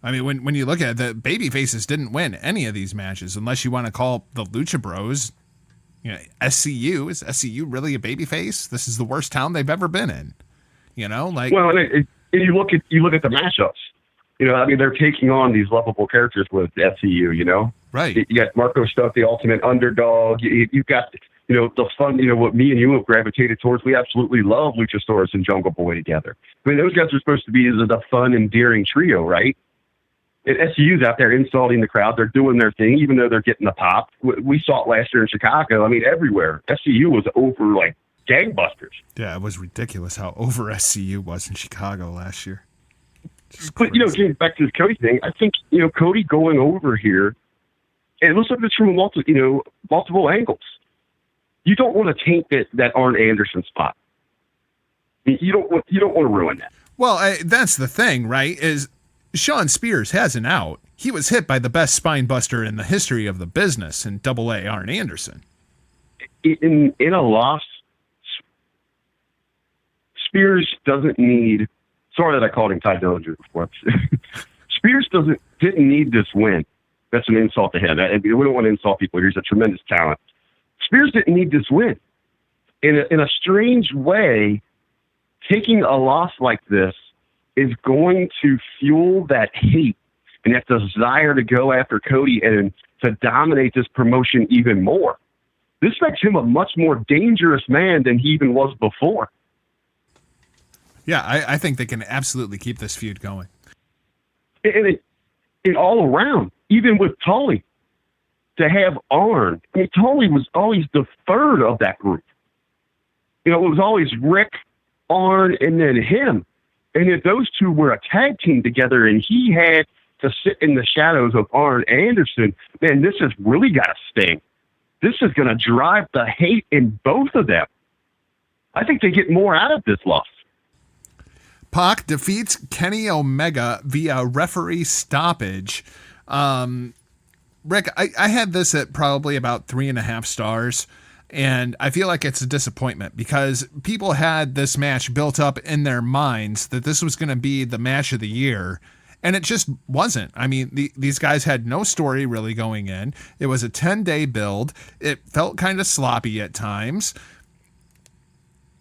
I mean, when you look at it, the baby faces didn't win any of these matches, unless you want to call the Lucha Bros, SCU. Is SCU really a baby face? This is the worst town they've ever been in. Well, and you look at the matchups. They're taking on these lovable characters with SCU. Right. You got Marco Stunt, the ultimate underdog. You've got the fun. What me and you have gravitated towards. We absolutely love Luchasaurus and Jungle Boy together. I mean, those guys are supposed to be the fun, endearing trio, right? And SCU's out there insulting the crowd. They're doing their thing, even though they're getting the pop. We saw it last year in Chicago. I mean, everywhere. SCU was over like gangbusters. Yeah, it was ridiculous how over SCU was in Chicago last year. But, getting back to this Cody thing, I think, Cody going over here, and it looks like it's from multiple angles. You don't want to taint that Arn Anderson spot. You don't want to ruin that. Well, that's the thing, right, is Sean Spears has an out. He was hit by the best spine buster in the history of the business in AA Arn Anderson. In a loss, Spears doesn't need. Sorry that I called him Ty Dillinger before. Spears didn't need this win. That's an insult to him. We don't want to insult people here. He's a tremendous talent. Spears didn't need this win. In a strange way, taking a loss like this is going to fuel that hate and that desire to go after Cody and to dominate this promotion even more. This makes him a much more dangerous man than he even was before. Yeah, I think they can absolutely keep this feud going. And it all around, even with Tully, to have Arn. I mean, Tully was always the third of that group. It was always Rick, Arn, and then him. And if those two were a tag team together and he had to sit in the shadows of Arn Anderson, man, this has really got to sting. This is going to drive the hate in both of them. I think they get more out of this loss. Pac defeats Kenny Omega via referee stoppage. Rick, I had this at probably about 3.5 stars, and I feel like it's a disappointment because people had this match built up in their minds that this was going to be the match of the year, and it just wasn't. I mean, these guys had no story really going in. It was a 10-day build. It felt kind of sloppy at times.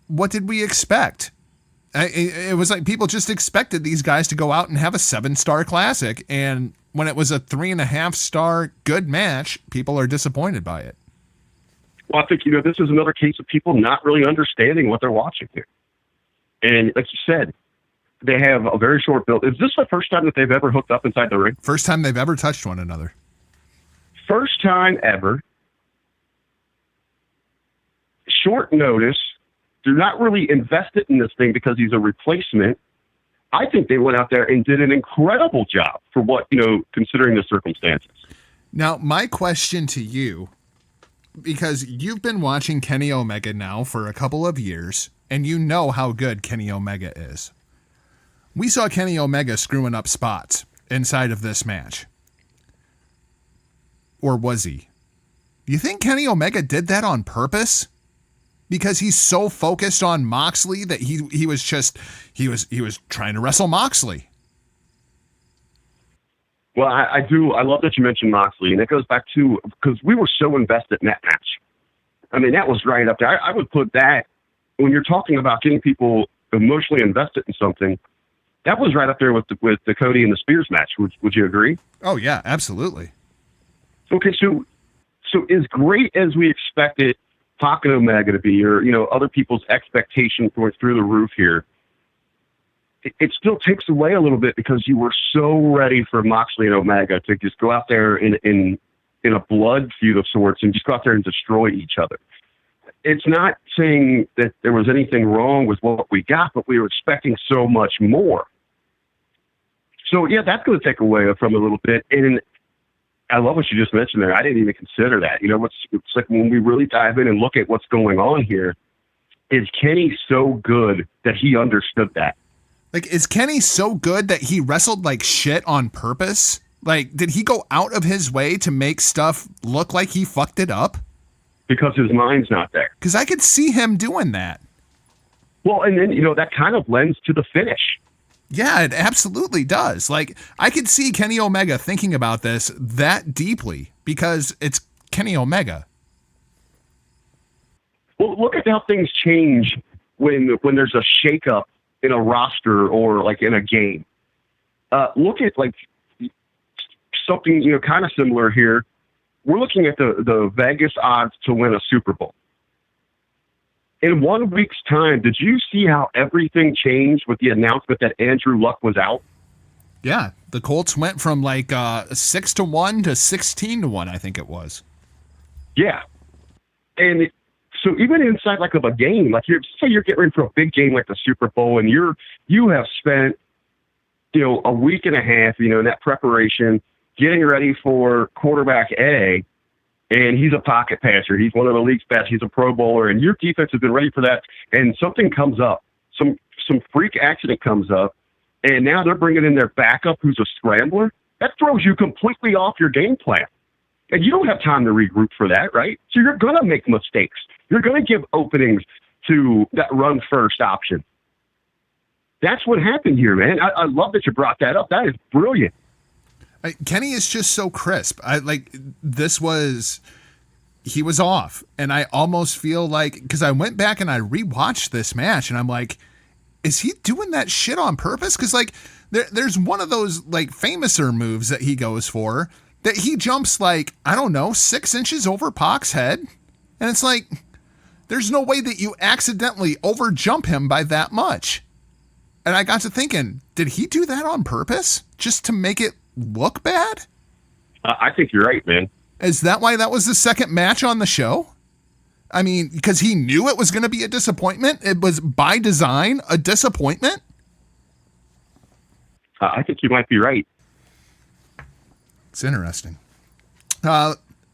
What did we expect? It was like people just expected these guys to go out and have a 7-star classic. And when it was a 3.5 star good match, people are disappointed by it. Well, I think, this is another case of people not really understanding what they're watching here. And like you said, they have a very short build. Is this the first time that they've ever hooked up inside the ring? First time they've ever touched one another. First time ever. Short notice. They're not really invested in this thing because he's a replacement. I think they went out there and did an incredible job for what, considering the circumstances. Now, my question to you, because you've been watching Kenny Omega now for a couple of years, and you know how good Kenny Omega is. We saw Kenny Omega screwing up spots inside of this match. Or was he? Do you think Kenny Omega did that on purpose? Because he's so focused on Moxley that he was trying to wrestle Moxley. Well, I do. I love that you mentioned Moxley, and it goes back to because we were so invested in that match. I mean, that was right up there. I would put that when you're talking about getting people emotionally invested in something. That was right up there with the Cody and the Spears match. Would you agree? Oh yeah, absolutely. Okay, so as great as we expected Pac and Omega to be, or other people's expectations going through the roof here, it still takes away a little bit because you were so ready for Moxley and Omega to just go out there in a blood feud of sorts and just go out there and destroy each other. It's not saying that there was anything wrong with what we got, but we were expecting so much more. So, yeah, that's going to take away from a little bit. And I love what you just mentioned there. I didn't even consider that. You know, it's like when we really dive in and look at what's going on here, is Kenny so good that he understood that? Like, is Kenny so good that he wrestled like shit on purpose? Like, did he go out of his way to make stuff look like he fucked it up? Because his mind's not there. Because I could see him doing that. Well, and then, you know, that kind of lends to the finish. Yeah, it absolutely does. Like, I could see Kenny Omega thinking about this that deeply because it's Kenny Omega. Well, look at how things change when there's a shakeup in a roster or like in a game. Look at like something, you know, kind of similar here. We're looking at the Vegas odds to win a Super Bowl. In 1 week's time, did you see how everything changed with the announcement that Andrew Luck was out? Yeah, the Colts went from like 6-1 to 16-1, I think it was. Yeah, and so even inside like of a game, like say you're getting ready for a big game like the Super Bowl, and you have spent, you know, a week and a half, you know, in that preparation, getting ready for quarterback A. And he's a pocket passer. He's one of the league's best. He's a Pro Bowler, and your defense has been ready for that. And something comes up, some freak accident comes up, and now they're bringing in their backup, who's a scrambler. That throws you completely off your game plan, and you don't have time to regroup for that, right? So you're gonna make mistakes. You're gonna give openings to that run first option. That's what happened here, man. I love that you brought that up. That is brilliant. Kenny is just so crisp. He was off. And I almost feel like, because I went back and I rewatched this match and I'm like, is he doing that shit on purpose? Because like there's one of those like famouser moves that he goes for that he jumps like, I don't know, 6 inches over Pac's head. And it's like, there's no way that you accidentally over jump him by that much. And I got to thinking, did he do that on purpose just to make it look bad? I think you're right, man. Is that why that was the second match on the show? I mean, because he knew it was going to be a disappointment? It was by design a disappointment? I think you might be right. It's interesting.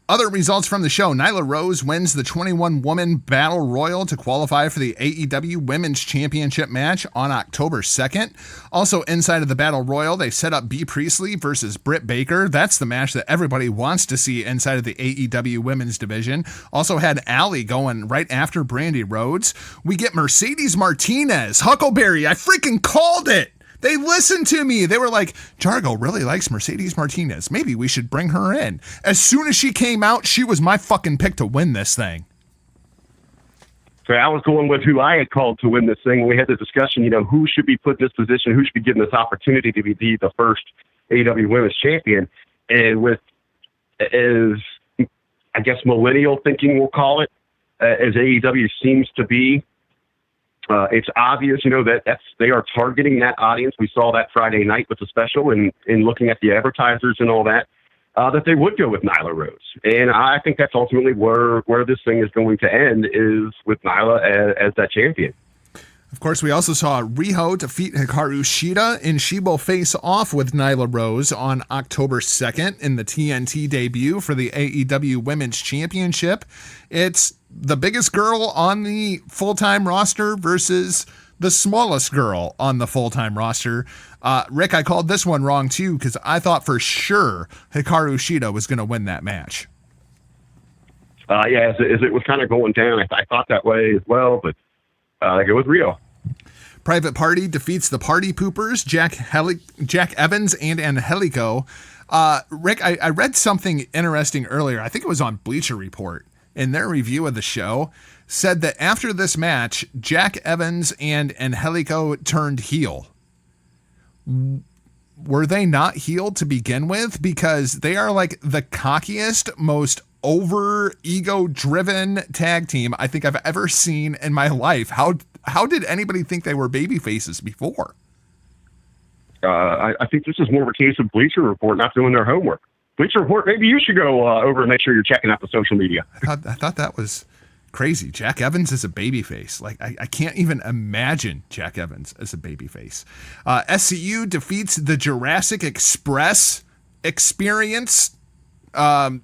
Other results from the show. Nyla Rose wins the 21-woman Battle Royal to qualify for the AEW Women's Championship match on October 2nd. Also inside of the Battle Royal, they set up Bea Priestley versus Britt Baker. That's the match that everybody wants to see inside of the AEW Women's division. Also had Allie going right after Brandy Rhodes. We get Mercedes Martinez. Huckleberry, I freaking called it. They listened to me. They were like, Jargo really likes Mercedes Martinez. Maybe we should bring her in. As soon as she came out, she was my fucking pick to win this thing. So I was going with who I had called to win this thing. We had the discussion, you know, who should be put in this position, who should be given this opportunity to be the first AEW Women's Champion. And with, as I guess millennial thinking, we'll call it, as AEW seems to be, it's obvious, you know, they are targeting that audience. We saw that Friday night with the special and looking at the advertisers and all that, that they would go with Nyla Rose. And I think that's ultimately where this thing is going to end, is with Nyla as that champion. Of course, we also saw Riho defeat Hikaru Shida, and she will face off with Nyla Rose on October 2nd in the TNT debut for the AEW Women's Championship. It's the biggest girl on the full-time roster versus the smallest girl on the full-time roster. Rick, I called this one wrong too, because I thought for sure Hikaru Shida was going to win that match. Yeah, as it was kind of going down, I thought that way as well, but I go with Rio. Private Party defeats the Party Poopers, Jack Evans and Angelico. Rick, I read something interesting earlier. I think it was on Bleacher Report. In their review of the show, said that after this match, Jack Evans and Angelico turned heel. Were they not heel to begin with? Because they are like the cockiest, most over ego driven tag team I think I've ever seen in my life. How did anybody think they were baby faces before? I think this is more of a case of Bleacher Report not doing their homework. Bleacher Report, maybe you should go over and make sure you're checking out the social media. I thought that was crazy. Jack Evans is a babyface. Like, I can't even imagine Jack Evans as a babyface. SCU defeats the Jurassic Express experience. A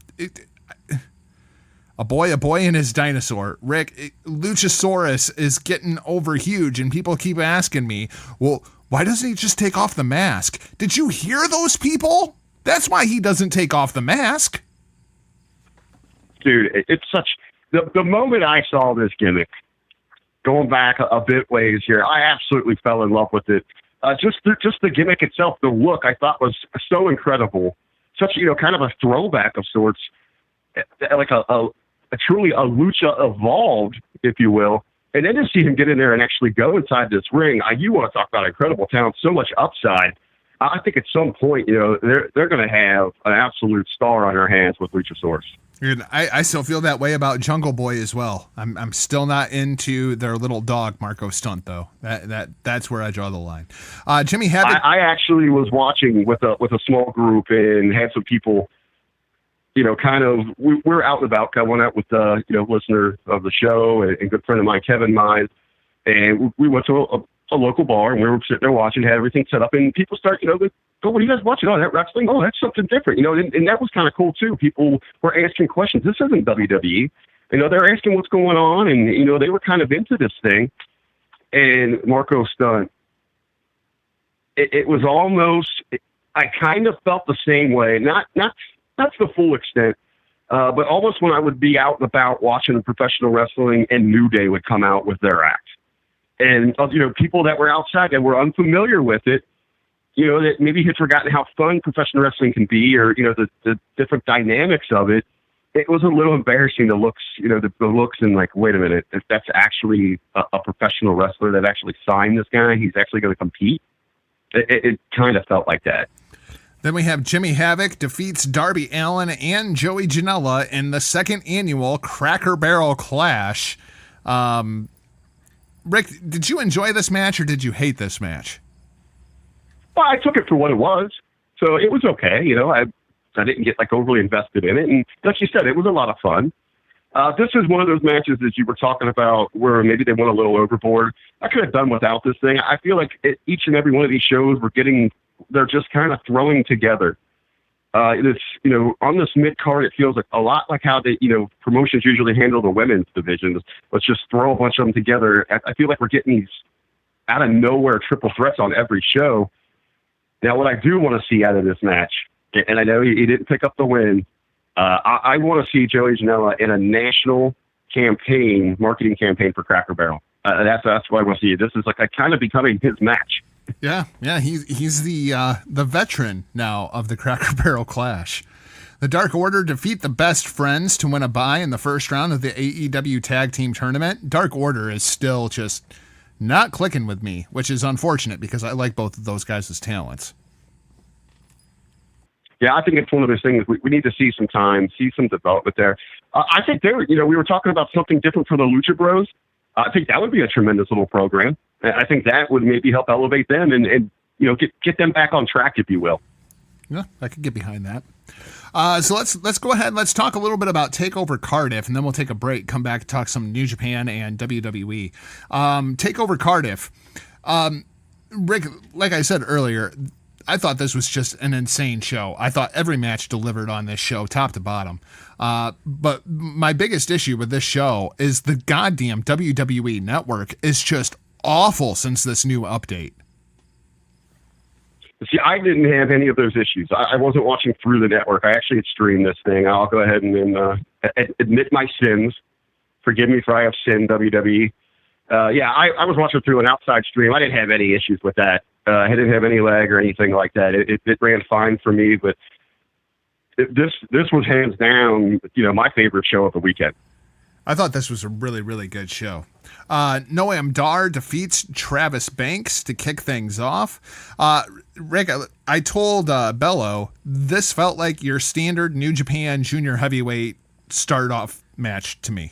boy and his dinosaur. Rick, Luchasaurus is getting over huge, and people keep asking me, well, why doesn't he just take off the mask? Did you hear those people? That's why he doesn't take off the mask. Dude, it's such... The moment I saw this gimmick, going back a bit ways here, I absolutely fell in love with it. Just the gimmick itself, the look, I thought was so incredible. Such, kind of a throwback of sorts, like a truly a lucha evolved, if you will. And then to see him get in there and actually go inside this ring, you want to talk about incredible talent, so much upside. I think at some point, they're going to have an absolute star on their hands with Luchasaurus. I still feel that way about Jungle Boy as well. I'm still not into their little dog Marco Stunt though. That's where I draw the line. Jimmy Havoc. I actually was watching with a small group and had some people. Kind of we're out and about. I went out with listener of the show and good friend of mine, Kevin Mize, and we went to a local bar and we were sitting there watching, had everything set up, and people start, go, what are you guys watching? Oh, that wrestling? Oh, that's something different. And that was kind of cool too. People were asking questions. This isn't WWE. They're asking what's going on, and they were kind of into this thing. And Marco Stunt, it was almost. I kind of felt the same way. Not to the full extent, but almost when I would be out and about watching professional wrestling, and New Day would come out with their act. And, people that were outside that were unfamiliar with it, that maybe had forgotten how fun professional wrestling can be, or, the different dynamics of it. It was a little embarrassing, the looks, the looks, and like, wait a minute, if that's actually a professional wrestler that actually signed this guy, he's actually going to compete. It kind of felt like that. Then we have Jimmy Havoc defeats Darby Allin and Joey Janela in the second annual Cracker Barrel Clash. Rick, did you enjoy this match or did you hate this match? Well, I took it for what it was, so it was okay. I didn't get overly invested in it, and like you said, it was a lot of fun. This is one of those matches that you were talking about where maybe they went a little overboard. I could have done without this thing. I feel like each and every one of these shows they're just kind of throwing together. It's, on this mid card, it feels like a lot like how the, promotions usually handle the women's divisions. Let's just throw a bunch of them together. I feel like we're getting these out of nowhere triple threats on every show. Now, what I do want to see out of this match, and I know he didn't pick up the win, I want to see Joey Janela in a national marketing campaign for Cracker Barrel. That's what I want to see. This is kind of becoming his match. Yeah, he's the veteran now of the Cracker Barrel Clash. The Dark Order defeat the Best Friends to win a bye in the first round of the AEW Tag Team Tournament. Dark Order is still just not clicking with me, which is unfortunate because I like both of those guys as talents. Yeah, I think it's one of those things we need to see some time, see some development there. I think we were talking about something different for the Lucha Bros. I think that would be a tremendous little program. I think that would maybe help elevate them and get them back on track, if you will. Yeah, I could get behind that. So let's go ahead. Let's talk a little bit about TakeOver Cardiff, and then we'll take a break. Come back and talk some New Japan and WWE. TakeOver Cardiff. Rick, like I said earlier, I thought this was just an insane show. I thought every match delivered on this show, top to bottom. But my biggest issue with this show is the goddamn WWE Network is just awful since this new update. See, I didn't have any of those issues. I wasn't watching through the network. I actually had streamed this thing. I'll go ahead and admit my sins. Forgive me for I have sinned, WWE. I was watching through an outside stream. I didn't have any issues with that. I didn't have any lag or anything like that. It ran fine for me, but this was hands down, my favorite show of the weekend. I thought this was a really, really good show. Noam Dar defeats Travis Banks to kick things off. Rick, I told Bello, this felt like your standard New Japan junior heavyweight start-off match to me.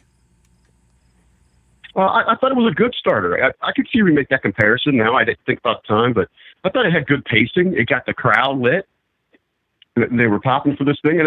Well, I thought it was a good starter. I could see we make that comparison now. I didn't think about the time, but I thought it had good pacing. It got the crowd lit. They were popping for this thing,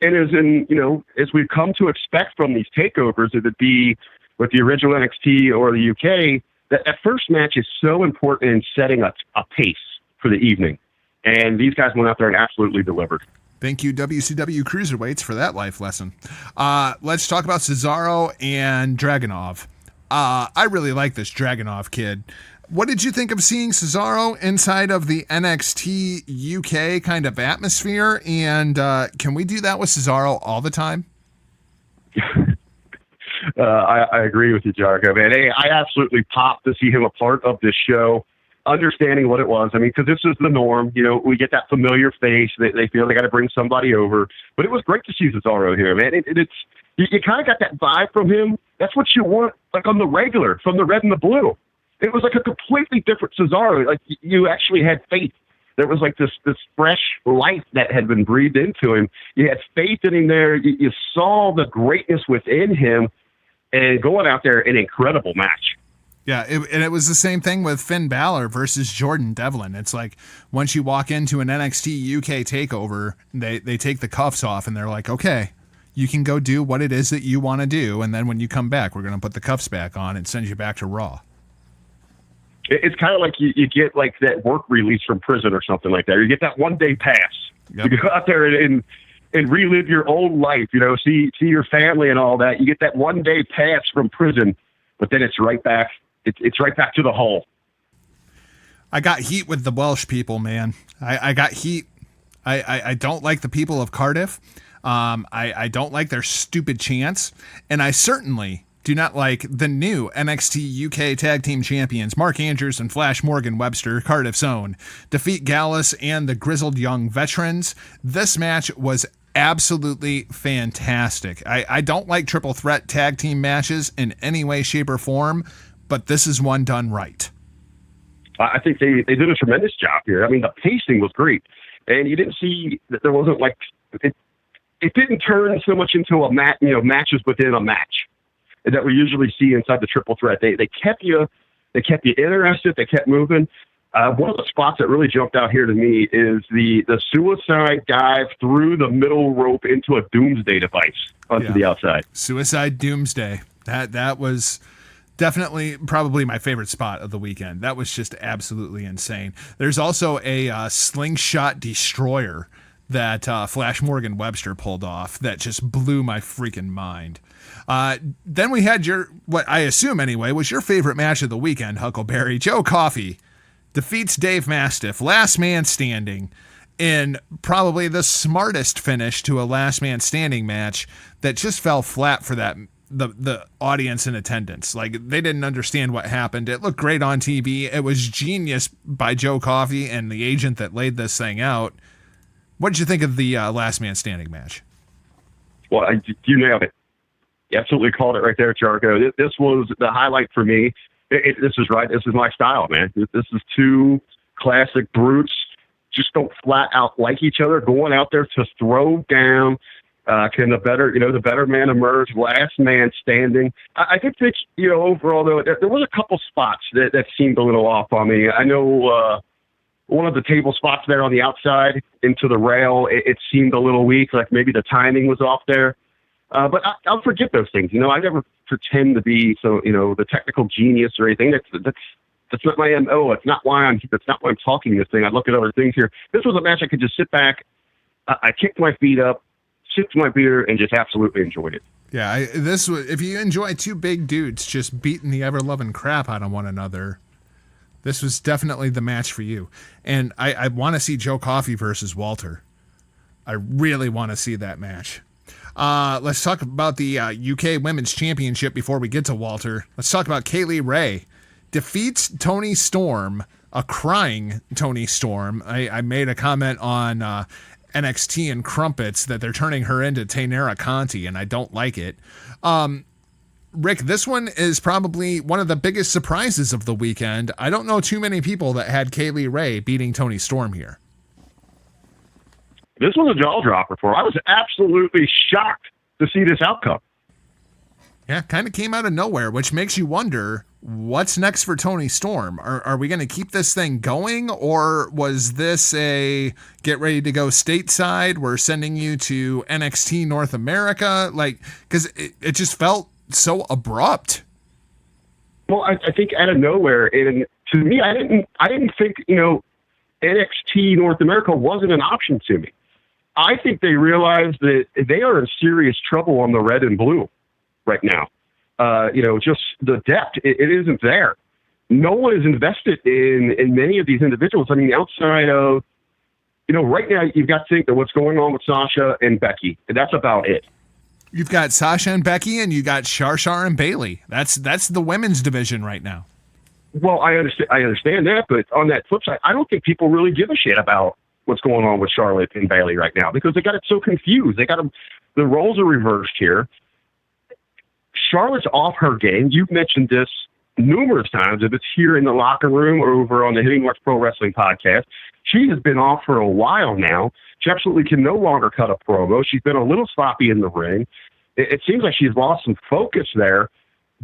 as we've come to expect from these takeovers, it'd be with the original NXT or the UK. That first match is so important in setting a pace for the evening, and these guys went out there and absolutely delivered. Thank you, WCW Cruiserweights, for that life lesson. Let's talk about Cesaro and Dragunov. I really like this Dragunov kid. What did you think of seeing Cesaro inside of the NXT UK kind of atmosphere? And can we do that with Cesaro all the time? I agree with you, Jargo, man. Hey, I absolutely popped to see him a part of this show, understanding what it was. I mean, because this is the norm. We get that familiar face. They feel they got to bring somebody over. But it was great to see Cesaro here, man. You kind of got that vibe from him. That's what you want, like on the regular, from the red and the blue. It was like a completely different Cesaro. Like you actually had faith. There was like this fresh life that had been breathed into him. You had faith in him there. You saw the greatness within him, and going out there, an incredible match. Yeah, and it was the same thing with Finn Balor versus Jordan Devlin. It's like once you walk into an NXT UK takeover, they take the cuffs off and they're like, okay, you can go do what it is that you want to do, and then when you come back, we're going to put the cuffs back on and send you back to Raw. It's kind of like you get like that work release from prison or something like that. Or you get that 1 day pass. Yep. You go out there and relive your old life, see your family and all that. You get that 1 day pass from prison, but then it's right back. It's right back to the hole. I got heat with the Welsh people, man. I got heat. I don't like the people of Cardiff. I don't like their stupid chants. And I certainly do not like the new NXT UK Tag Team Champions, Mark Andrews and Flash Morgan Webster, Cardiff's own, defeat Gallus and the Grizzled Young Veterans. This match was absolutely fantastic. I don't like triple threat tag team matches in any way, shape, or form, but this is one done right. I think they did a tremendous job here. I mean, the pacing was great, and you didn't see that there wasn't like it didn't turn so much into a match, matches within a match that we usually see inside the triple threat. They kept you interested. They kept moving. One of the spots that really jumped out here to me is the suicide dive through the middle rope into a doomsday device onto the outside. Suicide doomsday. That was definitely probably my favorite spot of the weekend. That was just absolutely insane. There's also a slingshot destroyer that Flash Morgan Webster pulled off that just blew my freaking mind. Then we had what I assume anyway was your favorite match of the weekend, Huckleberry. Joe Coffey defeats Dave Mastiff, last man standing, in probably the smartest finish to a last man standing match that just fell flat for the audience in attendance. Like, they didn't understand what happened. It looked great on TV. It was genius by Joe Coffey and the agent that laid this thing out. What did you think of the last man standing match? Well, you nailed it. You absolutely called it right there, Jargo. This was the highlight for me. This is right. This is my style, man. This is two classic brutes. Just don't flat out like each other. Going out there to throw down. Can the better man emerge? Last man standing. I think that, overall though, there was a couple spots that seemed a little off on me. I know one of the table spots there on the outside into the rail, it seemed a little weak. Like maybe the timing was off there. But I'll forget those things. I never pretend to be the technical genius or anything. That's not my MO. It's not why I'm talking this thing. I look at other things here. This was a match I could just sit back. I kicked my feet up, sipped my beer, and just absolutely enjoyed it. Yeah, if you enjoy two big dudes just beating the ever-loving crap out of one another, this was definitely the match for you. And I want to see Joe Coffey versus Walter. I really want to see that match. Let's talk about the UK Women's Championship before we get to Walter. Let's talk about Kaylee Ray. Defeats Toni Storm, a crying Toni Storm. I made a comment on NXT and Crumpets that they're turning her into Taynara Conti, and I don't like it. Rick, this one is probably one of the biggest surprises of the weekend. I don't know too many people that had Kaylee Ray beating Toni Storm here. This was a jaw dropper for her. I was absolutely shocked to see this outcome. Yeah, kind of came out of nowhere, which makes you wonder What's next for Toni Storm? Are we going to keep this thing going, or was this a get ready to go stateside? We're sending you to NXT North America, because it just felt so abrupt. Well, I think out of nowhere, and to me, I didn't think NXT North America wasn't an option to me. I think they realized that they are in serious trouble on the red and blue right now. Just the depth, it isn't there. No one is invested in many of these individuals. I mean, outside of, right now you've got to think that what's going on with Sasha and Becky, and that's about it. You've got Sasha and Becky, and you got Shar and Bayley. That's the women's division right now. Well, I understand that, but on that flip side, I don't think people really give a shit about what's going on with Charlotte and Bayley right now because they got it so confused. The roles are reversed here. Charlotte's off her game. You've mentioned this numerous times, if it's here in the locker room or over on the Hitting What's Pro Wrestling podcast. She has been off for a while now. She absolutely can no longer cut a promo. She's been a little sloppy in the ring. It seems like she's lost some focus there.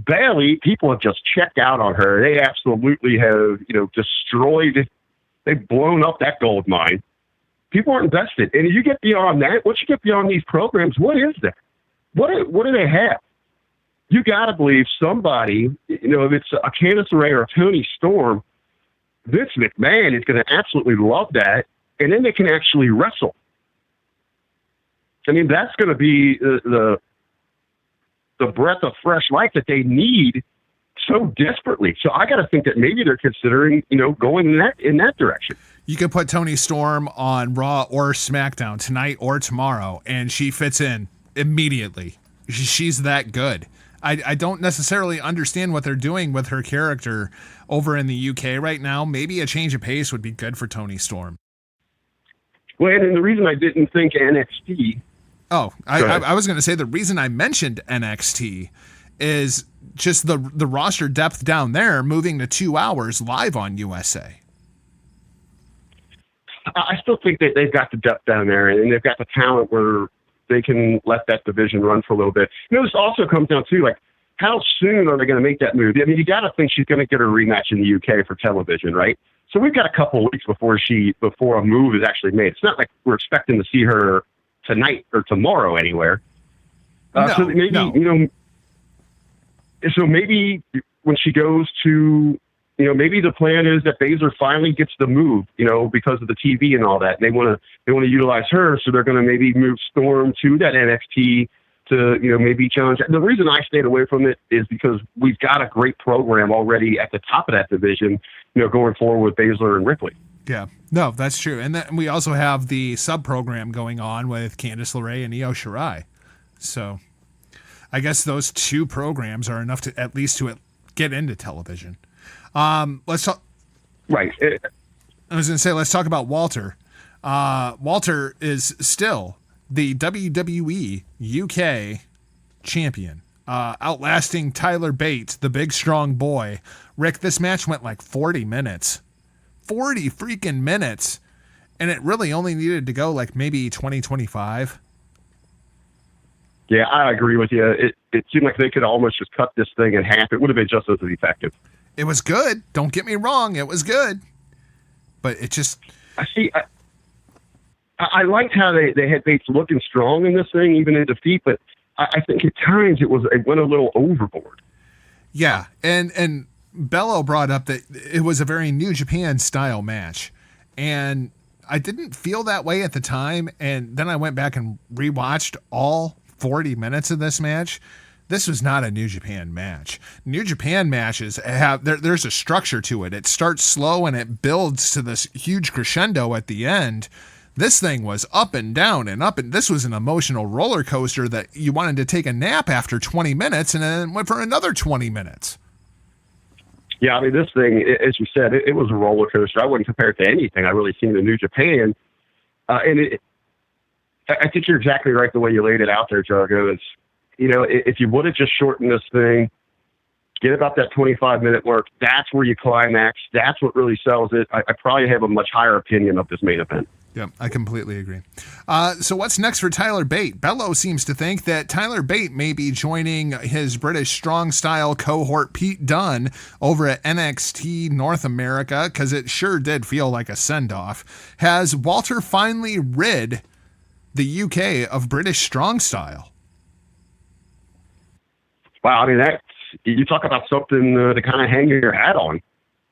Bayley, people have just checked out on her. They absolutely have, destroyed. They've blown up that gold mine. People are invested. And you get beyond that, once you get beyond these programs, what is there? What do they have? You got to believe somebody, if it's a Candice LeRae or a Toni Storm, Vince McMahon is going to absolutely love that, and then they can actually wrestle. I mean, that's going to be the breath of fresh life that they need so desperately. So I got to think that maybe they're considering, going in that direction. You could put Toni Storm on Raw or SmackDown tonight or tomorrow, and she fits in immediately. She's that good. I don't necessarily understand what they're doing with her character over in the UK right now. Maybe a change of pace would be good for Toni Storm. Well, and the reason I didn't think NXT... Oh, I was going to say the reason I mentioned NXT is just the roster depth down there moving to 2 hours live on USA. I still think that they've got the depth down there, and they've got the talent where they can let that division run for a little bit. This also comes down to, how soon are they going to make that move? I mean, you got to think she's going to get a rematch in the UK for television, right? So we've got a couple of weeks before a move is actually made. It's not like we're expecting to see her tonight or tomorrow anywhere. So maybe, so maybe when she goes to, maybe the plan is that Baszler finally gets the move, because of the TV and all that. And they want to utilize her. So they're going to maybe move Storm to that NXT to, maybe challenge. The reason I stayed away from it is because we've got a great program already at the top of that division, going forward with Baszler and Ripley. Yeah, no, that's true. And then we also have the sub program going on with Candice LeRae and Io Shirai. So I guess those two programs are enough to at least to get into television. Let's talk. Right. I was going to say, let's talk about Walter. Walter is still the WWE UK champion, outlasting Tyler Bate, the big strong boy. Rick, this match went like 40 minutes. 40 freaking minutes. And it really only needed to go like maybe 20, 25. Yeah, I agree with you. It seemed like they could almost just cut this thing in half. It would have been just as effective. It was good. Don't get me wrong. It was good. But it just... I liked how they had Bates looking strong in this thing, even in defeat, but I think at times it went a little overboard. Yeah, and Bello brought up that it was a very New Japan style match, and I didn't feel that way at the time, and then I went back and rewatched all 40 minutes of this match. This was not a New Japan match. New Japan matches there's a structure to it. It starts slow and it builds to this huge crescendo at the end. This thing was up and down and up, and this was an emotional roller coaster that you wanted to take a nap after 20 minutes and then went for another 20 minutes. Yeah, I mean, this thing, as you said, it was a roller coaster. I wouldn't compare it to anything I've really seen in New Japan. I think you're exactly right the way you laid it out there, Jargo. It's, if you would have just shortened this thing, get about that 25-minute mark, that's where you climax. That's what really sells it. I probably have a much higher opinion of this main event. Yep, I completely agree. So what's next for Tyler Bate? Bello seems to think that Tyler Bate may be joining his British Strong Style cohort Pete Dunne over at NXT North America, because it sure did feel like a send-off. Has Walter finally rid the UK of British Strong Style? Wow, I mean, you talk about something to kind of hang your hat on.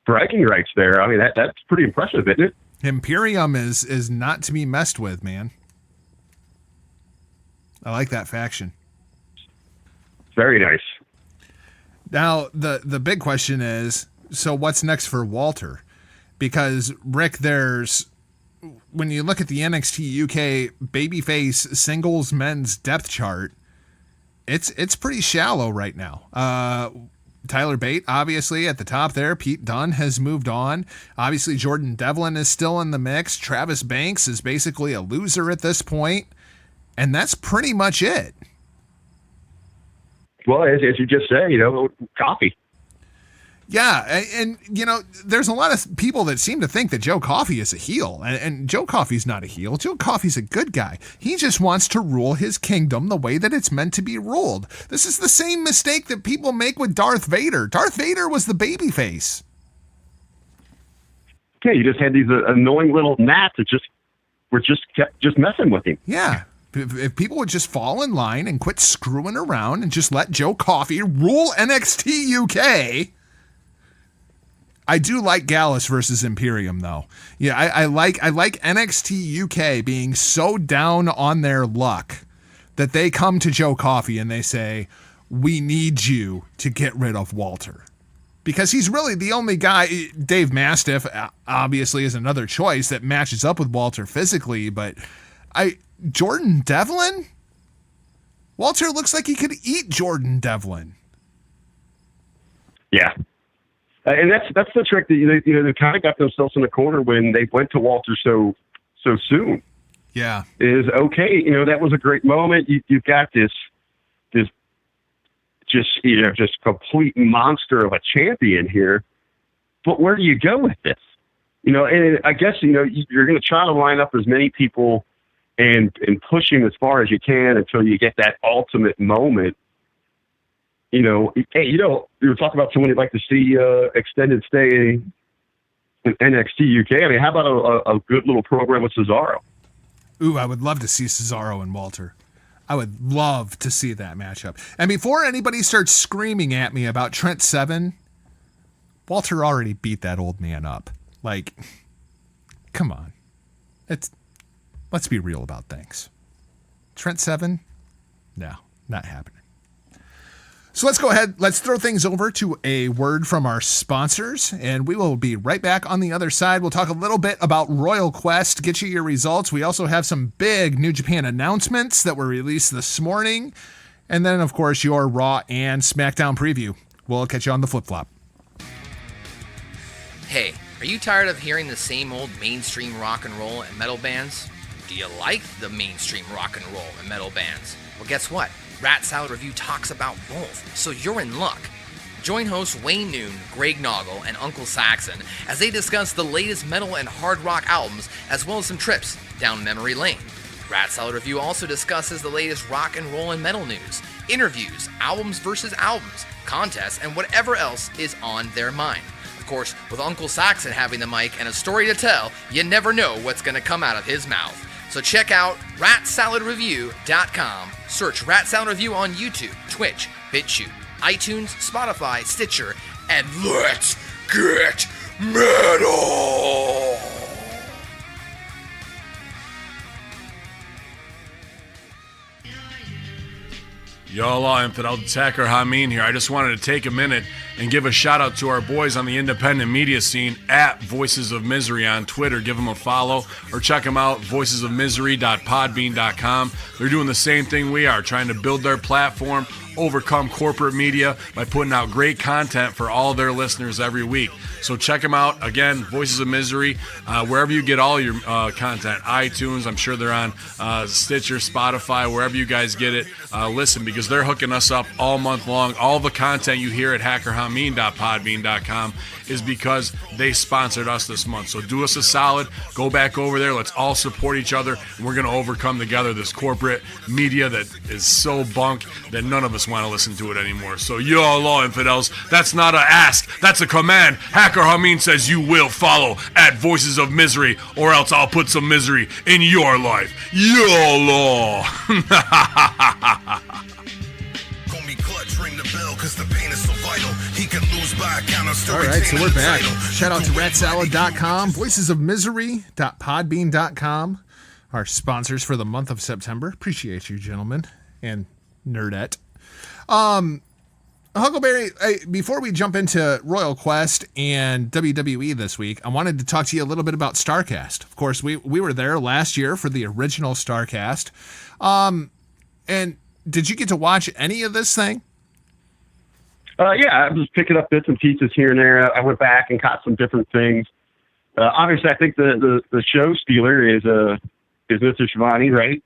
Bragging rights there. I mean, that's pretty impressive, isn't it? Imperium is not to be messed with, man. I like that faction. Very nice. Now, the big question is, so what's next for Walter? Because, Rick, when you look at the NXT UK babyface singles men's depth chart, it's pretty shallow right now. Tyler Bate, obviously, at the top there. Pete Dunne has moved on. Obviously, Jordan Devlin is still in the mix. Travis Banks is basically a loser at this point. And that's pretty much it. Well, as you just said, coffee. Yeah, and there's a lot of people that seem to think that Joe Coffey is a heel, and Joe Coffey's not a heel. Joe Coffey's a good guy. He just wants to rule his kingdom the way that it's meant to be ruled. This is the same mistake that people make with Darth Vader. Darth Vader was the babyface. Yeah, you just had these annoying little gnats that kept messing with him. Yeah. If people would just fall in line and quit screwing around and just let Joe Coffey rule NXT UK. I do like Gallus versus Imperium, though. Yeah, I like NXT UK being so down on their luck that they come to Joe Coffey and they say, we need you to get rid of Walter. Because he's really the only guy. Dave Mastiff, obviously, is another choice that matches up with Walter physically, but Jordan Devlin? Walter looks like he could eat Jordan Devlin. Yeah. And that's the trick that they kind of got themselves in the corner when they went to Walter so soon. Yeah, is okay. That was a great moment. You've got this just complete monster of a champion here. But where do you go with this? And I guess you're going to try to line up as many people and push him as far as you can until you get that ultimate moment. Hey, you were talking about someone you'd like to see extended stay in NXT UK. I mean, how about a good little program with Cesaro? Ooh, I would love to see Cesaro and Walter. I would love to see that matchup. And before anybody starts screaming at me about Trent Seven, Walter already beat that old man up. Like, come on. Let's be real about things. Trent Seven? No, not happening. So let's go ahead. Let's throw things over to a word from our sponsors, and we will be right back on the other side. We'll talk a little bit about Royal Quest, get you your results. We also have some big New Japan announcements that were released this morning. And then, of course, your Raw and SmackDown preview. We'll catch you on the flip-flop. Hey, are you tired of hearing the same old mainstream rock and roll and metal bands? Do you like the mainstream rock and roll and metal bands? Well, guess what? Rat Salad Review talks about both, so you're in luck. Join hosts Wayne Noon, Greg Noggle, and Uncle Saxon as they discuss the latest metal and hard rock albums, as well as some trips down memory lane. Rat Salad Review also discusses the latest rock and roll and metal news, interviews, albums versus albums, contests, and whatever else is on their mind. Of course, with Uncle Saxon having the mic and a story to tell, you never know what's going to come out of his mouth. So check out ratsaladreview.com. Search Rat Salad Review on YouTube, Twitch, BitChute, iTunes, Spotify, Stitcher, and let's get metal! Y'all, I'm Fidel Attacker Hameen here. I just wanted to take a minute and give a shout out to our boys on the independent media scene at Voices of Misery on Twitter. Give them a follow or check them out, voicesofmisery.podbean.com. They're doing the same thing we are, trying to build their platform, overcome corporate media by putting out great content for all their listeners every week. So check them out. Again, Voices of Misery, wherever you get all your content, iTunes, I'm sure they're on Stitcher, Spotify, wherever you guys get it. Listen, because they're hooking us up all month long. All the content you hear at Hacker hackerhameen.podbean.com is because they sponsored us this month. So do us a solid. Go back over there. Let's all support each other. And we're going to overcome together this corporate media that is so bunk that none of us want to listen to it anymore. So YOLO, infidels. That's not a ask. That's a command. Hacker Hameen says you will follow at Voices of Misery, or else I'll put some misery in your life. YOLO. All right, so we're back. Shout out to ratsalad.com, voicesofmisery.podbean.com, our sponsors for the month of September. Appreciate you, gentlemen, and Nerdette. Huckleberry, before we jump into Royal Quest and WWE this week, I wanted to talk to you a little bit about StarCast. Of course, we were there last year for the original StarCast. And did you get to watch any of this thing? Yeah, I was picking up bits and pieces here and there. I went back and caught some different things. Obviously, I think the show stealer is Mr. Shivani, right?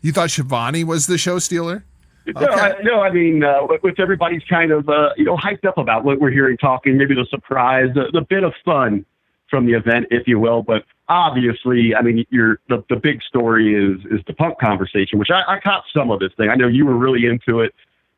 You thought Shivani was the show stealer? Okay. No, I mean, with everybody's kind of, hyped up about what we're hearing talking, maybe the surprise, the bit of fun from the event, if you will. But obviously, I mean, the big story is the Punk conversation, which I caught some of this thing. I know you were really into it.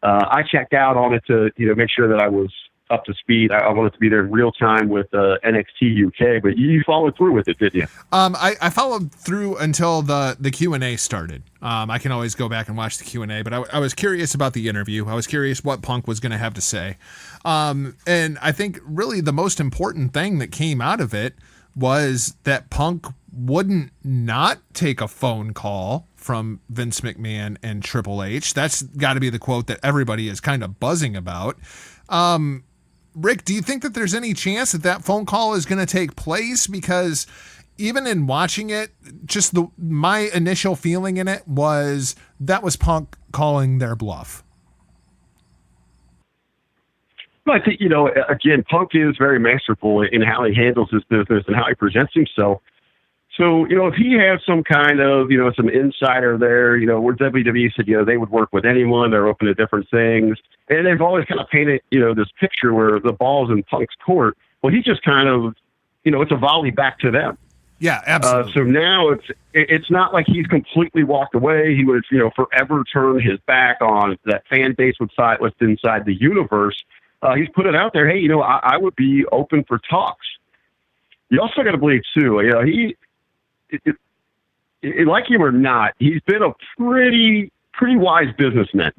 I checked out on it to, make sure that I was up to speed. I wanted to be there in real time with NXT UK, but you followed through with it, didn't you? I followed through until the Q&A started. I can always go back and watch the Q&A, but I was curious about the interview. I was curious what Punk was going to have to say. And I think really the most important thing that came out of it was that Punk wouldn't not take a phone call from Vince McMahon and Triple H. That's got to be the quote that everybody is kind of buzzing about. Rick, do you think that there's any chance that phone call is going to take place? Because even in watching it, just my initial feeling in it was that was Punk calling their bluff. Well, I think, again, Punk is very masterful in how he handles his business and how he presents himself. So, if he has some kind of, some insider there, where WWE said, they would work with anyone, they're open to different things. And they've always kind of painted, this picture where the ball's in Punk's court. Well, he just kind of, it's a volley back to them. Yeah, absolutely. So now it's not like he's completely walked away. He would, forever turn his back on that fan base what's inside the universe. He's put it out there. Hey, I would be open for talks. You also got to believe too. Like him or not, he's been a pretty wise businessman,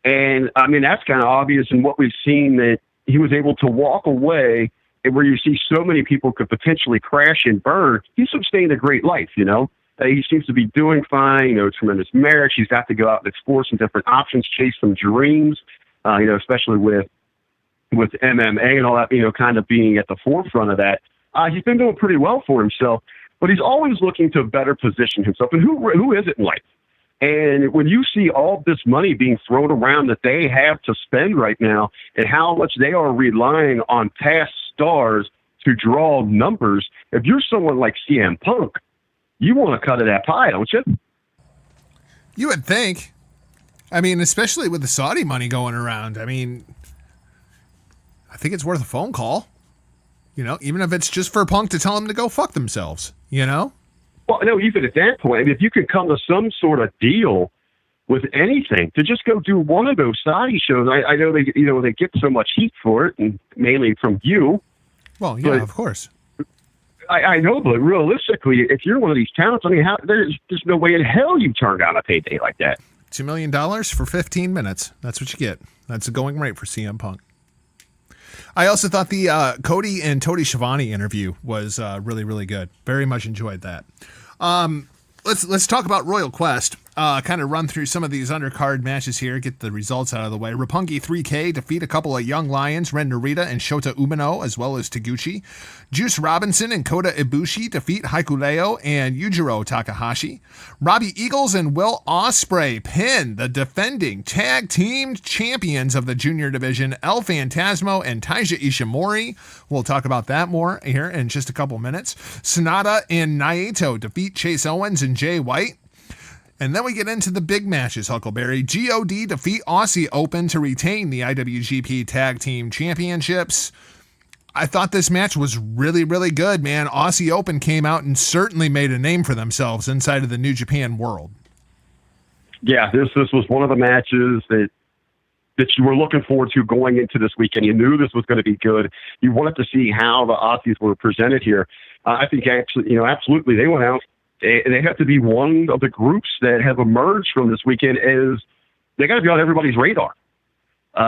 and I mean that's kind of obvious in what we've seen, that he was able to walk away, and where you see so many people could potentially crash and burn. He sustained a great life. He seems to be doing fine. Tremendous marriage. He's got to go out and explore some different options, chase some dreams. Especially with MMA and all that, kind of being at the forefront of that. He's been doing pretty well for himself, but he's always looking to better position himself. And who is it in life? And when you see all this money being thrown around that they have to spend right now, and how much they are relying on past stars to draw numbers, if you're someone like CM Punk, you want to cut of that pie, don't you? You would think. I mean, especially with the Saudi money going around. I mean, I think it's worth a phone call. Even if it's just for Punk to tell them to go fuck themselves, Well, no, even at that point, if you can come to some sort of deal with anything, to just go do one of those Saudi shows, I know they get so much heat for it, and mainly from you. Well, yeah, of course. I know, but realistically, if you're one of these talents, I mean, there's no way in hell you turn down a payday like that. $2 million for 15 minutes. That's what you get. That's a going rate for CM Punk. I also thought the Cody and Tony Schiavone interview was really, really good. Very much enjoyed that. Let's talk about Royal Quest. Kind of run through some of these undercard matches here, get the results out of the way. Roppongi 3K defeat a couple of young lions, Ren Narita and Shota Umino, as well as Taguchi. Juice Robinson and Kota Ibushi defeat Hikuleo and Yujiro Takahashi. Robbie Eagles and Will Ospreay pin the defending tag team champions of the junior division, El Phantasmo and Taija Ishimori. We'll talk about that more here in just a couple minutes. Sonata and Naito defeat Chase Owens and Jay White. And then we get into the big matches, Huckleberry. God defeat Aussie Open to retain the IWGP Tag Team Championships. I thought this match was really, really good, man. Aussie Open came out and certainly made a name for themselves inside of the New Japan world. Yeah, this was one of the matches that you were looking forward to going into this weekend. You knew this was going to be good. You wanted to see how the Aussies were presented here. I think actually, absolutely, they went out. They have to be one of the groups that have emerged from this weekend as they got to be on everybody's radar.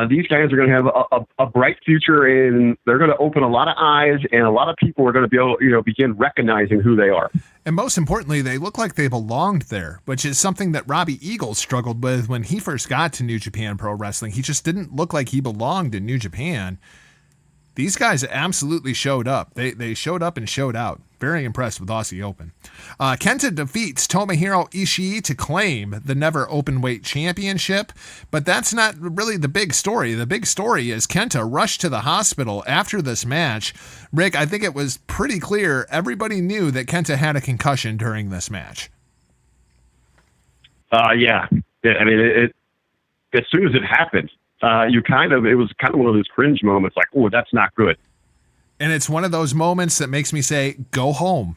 These guys are going to have a bright future, and they're going to open a lot of eyes, and a lot of people are going to be able to, begin recognizing who they are. And most importantly, they look like they belonged there, which is something that Robbie Eagles struggled with when he first got to New Japan Pro Wrestling. He just didn't look like he belonged in New Japan. These guys absolutely showed up. They showed up and showed out. Very impressed with Aussie Open. Kenta defeats Tomohiro Ishii to claim the Never Openweight Championship, but that's not really the big story. The big story is Kenta rushed to the hospital after this match. Rick, I think it was pretty clear everybody knew that Kenta had a concussion during this match. Yeah. I mean, as soon as it happened, it was kind of one of those cringe moments, like, oh, that's not good. And it's one of those moments that makes me say, go home.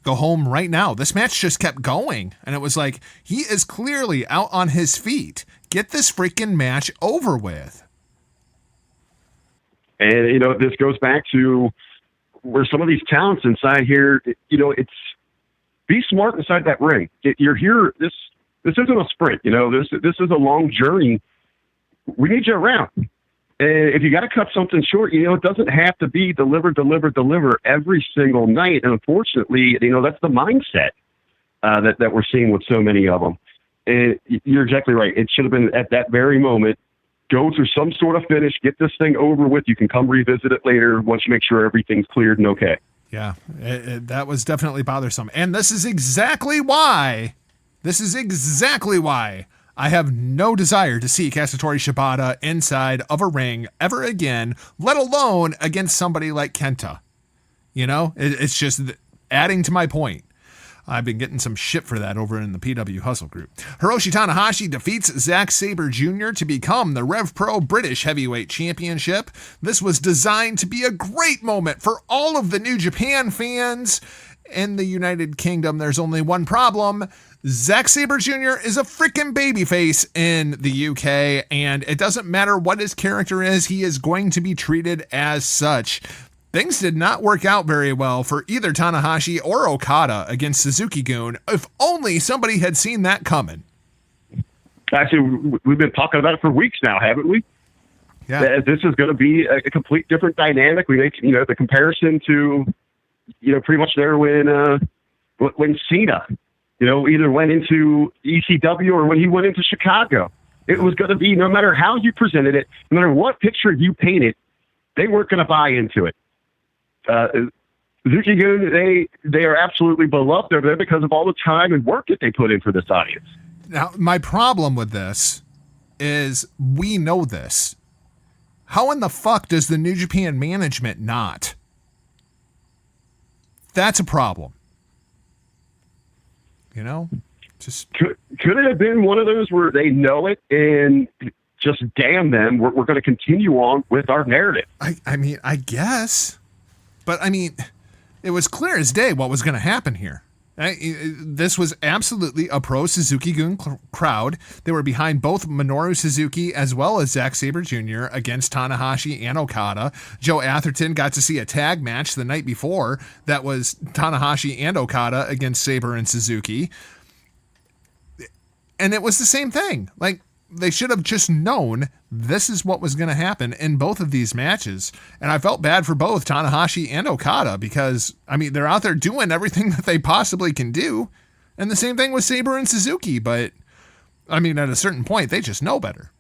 Go home right now. This match just kept going. And it was like, he is clearly out on his feet. Get this freaking match over with. And, this goes back to where some of these talents inside here, it's be smart inside that ring. You're here. This isn't a sprint. This is a long journey. We need you around. And if you got to cut something short, it doesn't have to be deliver every single night. And unfortunately, that's the mindset that we're seeing with so many of them. And you're exactly right. It should have been at that very moment, go through some sort of finish, get this thing over with. You can come revisit it later once you make sure everything's cleared and okay. Yeah, that was definitely bothersome. And this is exactly why I have no desire to see Kazutori Shibata inside of a ring ever again, let alone against somebody like Kenta. It's just adding to my point. I've been getting some shit for that over in the PW Hustle group. Hiroshi Tanahashi defeats Zack Sabre Jr. to become the Rev Pro British Heavyweight Championship. This was designed to be a great moment for all of the New Japan fans. In the United Kingdom, there's only one problem. Zack Sabre Jr. is a freaking babyface in the UK, and it doesn't matter what his character is, he is going to be treated as such. Things did not work out very well for either Tanahashi or Okada against Suzuki-gun. If only somebody had seen that coming. Actually, we've been talking about it for weeks now, haven't we? Yeah. This is going to be a complete different dynamic. We make, the comparison to, pretty much there when Cena, either went into ECW or when he went into Chicago. It was going to be, no matter how you presented it, no matter what picture you painted, they weren't going to buy into it. Suzuki-gun, they are absolutely beloved. They're there because of all the time and work that they put in for this audience. Now, my problem with this is we know this. How in the fuck does the New Japan management not? That's a problem. Just could it have been one of those where they know it and just damn them, we're going to continue on with our narrative? I mean, I guess. But, it was clear as day what was going to happen here. This was absolutely a pro Suzuki-gun crowd. They were behind both Minoru Suzuki as well as Zack Sabre Jr. against Tanahashi and Okada. Joe Atherton got to see a tag match the night before that was Tanahashi and Okada against Sabre and Suzuki. And it was the same thing. Like, they should have just known this is what was going to happen in both of these matches. And I felt bad for both Tanahashi and Okada because, they're out there doing everything that they possibly can do. And the same thing with Sabre and Suzuki. But, at a certain point, they just know better.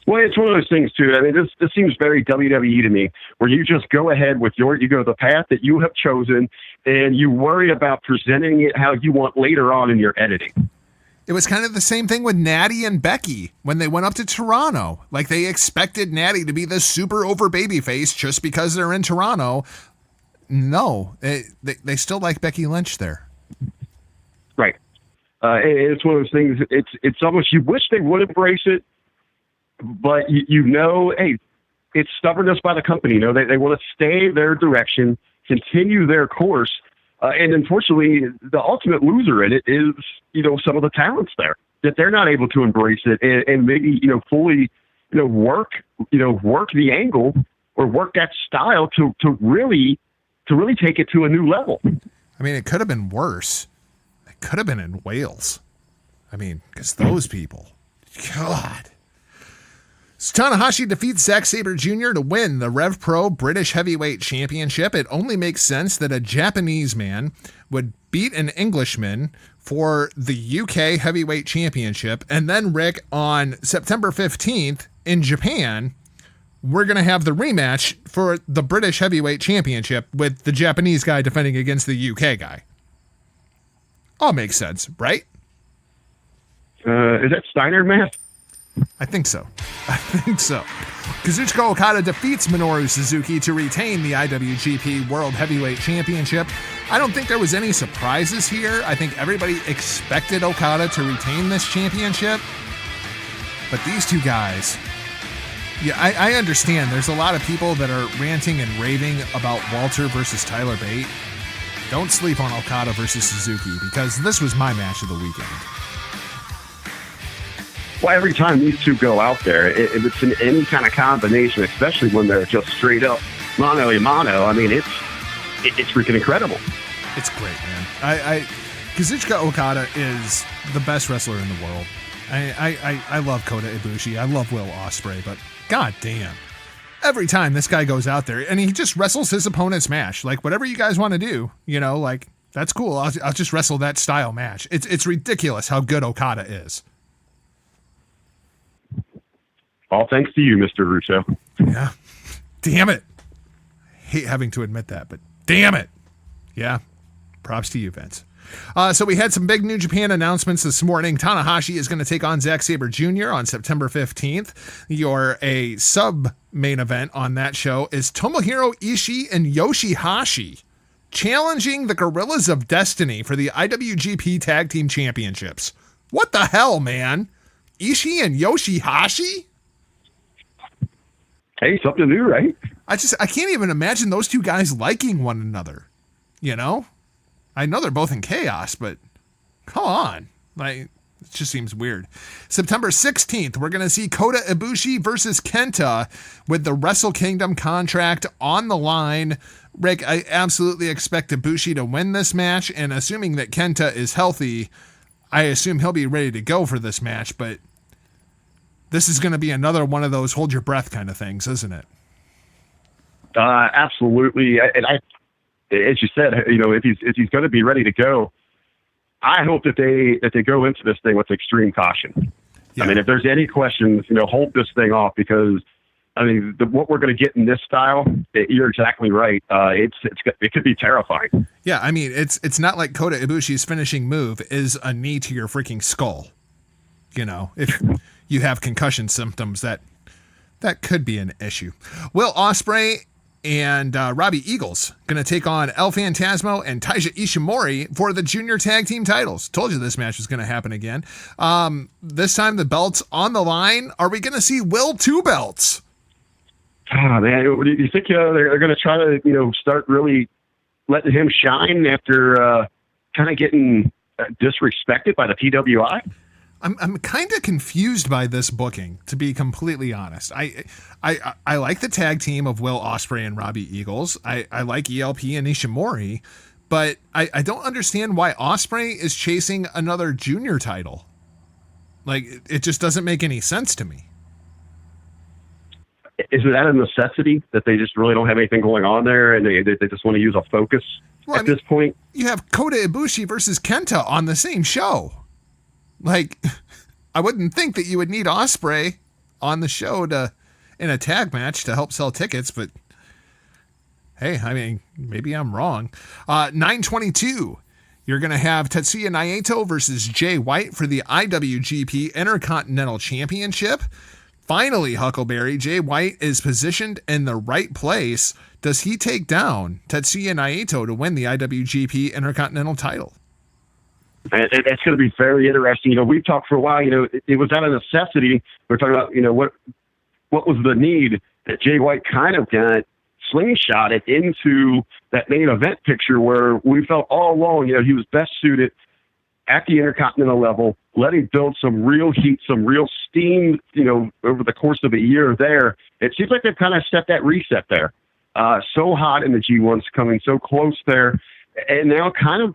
Well, it's one of those things, too. This seems very WWE to me, where you just go ahead with you go the path that you have chosen, and you worry about presenting it how you want later on in your editing. It was kind of the same thing with Natty and Becky when they went up to Toronto. Like, they expected Natty to be the super over babyface just because they're in Toronto. No, they still like Becky Lynch there. Right. And it's one of those things. It's almost you wish they would embrace it, but hey, it's stubbornness by the company. They want to stay their direction, continue their course, and unfortunately, the ultimate loser in it is some of the talents there that they're not able to embrace it and maybe fully work the angle or work that style to really take it to a new level. I mean, it could have been worse. It could have been in Wales. I mean, because those people, God. So Tanahashi defeats Zack Sabre Jr. to win the Rev Pro British Heavyweight Championship. It only makes sense that a Japanese man would beat an Englishman for the UK Heavyweight Championship. And then, Rick, on September 15th in Japan, we're going to have the rematch for the British Heavyweight Championship with the Japanese guy defending against the UK guy. All makes sense, right? Is that Steiner math? I think so. Kazuchika Okada defeats Minoru Suzuki to retain the IWGP World Heavyweight Championship. I don't think there was any surprises here. I think everybody expected Okada to retain this championship. But these two guys, yeah, I understand. There's a lot of people that are ranting and raving about Walter versus Tyler Bate. Don't sleep on Okada versus Suzuki, because this was my match of the weekend. Well, every time these two go out there, if it's in any kind of combination, especially when they're just straight up mano a mano, I mean, it's freaking incredible. It's great, man. Kazuchika Okada is the best wrestler in the world. I love Kota Ibushi. I love Will Ospreay, but god damn. Every time this guy goes out there and he just wrestles his opponent's match, like whatever you guys want to do, like that's cool. I'll just wrestle that style match. It's ridiculous how good Okada is. All thanks to you, Mr. Russo. Yeah. Damn it. I hate having to admit that, but damn it. Yeah. Props to you, Vince. So we had some big New Japan announcements this morning. Tanahashi is going to take on Zack Sabre Jr. on September 15th. A sub-main event on that show is Tomohiro Ishii and Yoshihashi challenging the Gorillas of Destiny for the IWGP Tag Team Championships. What the hell, man? Ishii and Yoshihashi? Hey, something new, right? I can't even imagine those two guys liking one another. I know they're both in Chaos, but come on. It just seems weird. September 16th, we're going to see Kota Ibushi versus Kenta with the Wrestle Kingdom contract on the line. Rick, I absolutely expect Ibushi to win this match, and assuming that Kenta is healthy, I assume he'll be ready to go for this match, but this is going to be another one of those hold your breath kind of things, isn't it? Absolutely. And as you said, if he's going to be ready to go, I hope that they go into this thing with extreme caution. Yeah. I mean, if there's any questions, hold this thing off, because what we're going to get in this style, you're exactly right. It could be terrifying. Yeah, I mean, it's not like Kota Ibushi's finishing move is a knee to your freaking skull. If you have concussion symptoms, that could be an issue. Will Ospreay and Robbie Eagles going to take on El Phantasmo and Taija Ishimori for the junior tag team titles. Told you this match was going to happen again. This time the belt's on the line. Are we going to see Will 2 belts? Oh, man, do you think they're going to try to start really letting him shine after kind of getting disrespected by the PWI? I'm kind of confused by this booking, to be completely honest. I like the tag team of Will Ospreay and Robbie Eagles. I like ELP and Ishimori, but I don't understand why Ospreay is chasing another junior title. It just doesn't make any sense to me. Is that a necessity that they just really don't have anything going on there and they just want to use a focus this point? You have Kota Ibushi versus Kenta on the same show. I wouldn't think that you would need Ospreay on the show in a tag match to help sell tickets, but hey, maybe I'm wrong. 9/22, you're going to have Tetsuya Naito versus Jay White for the IWGP Intercontinental Championship. Finally, Huckleberry, Jay White is positioned in the right place. Does he take down Tetsuya Naito to win the IWGP Intercontinental title? And that's going to be very interesting. You know, we've talked for a while, you know, it was out of necessity. We're talking about, you know, what was the need that Jay White kind of got slingshotted into that main event picture where we felt all along, you know, he was best suited at the Intercontinental level, let him build some real heat, some real steam, you know, over the course of a year there. It seems like they've kind of set that reset there. So hot in the G1s, coming so close there, and now kind of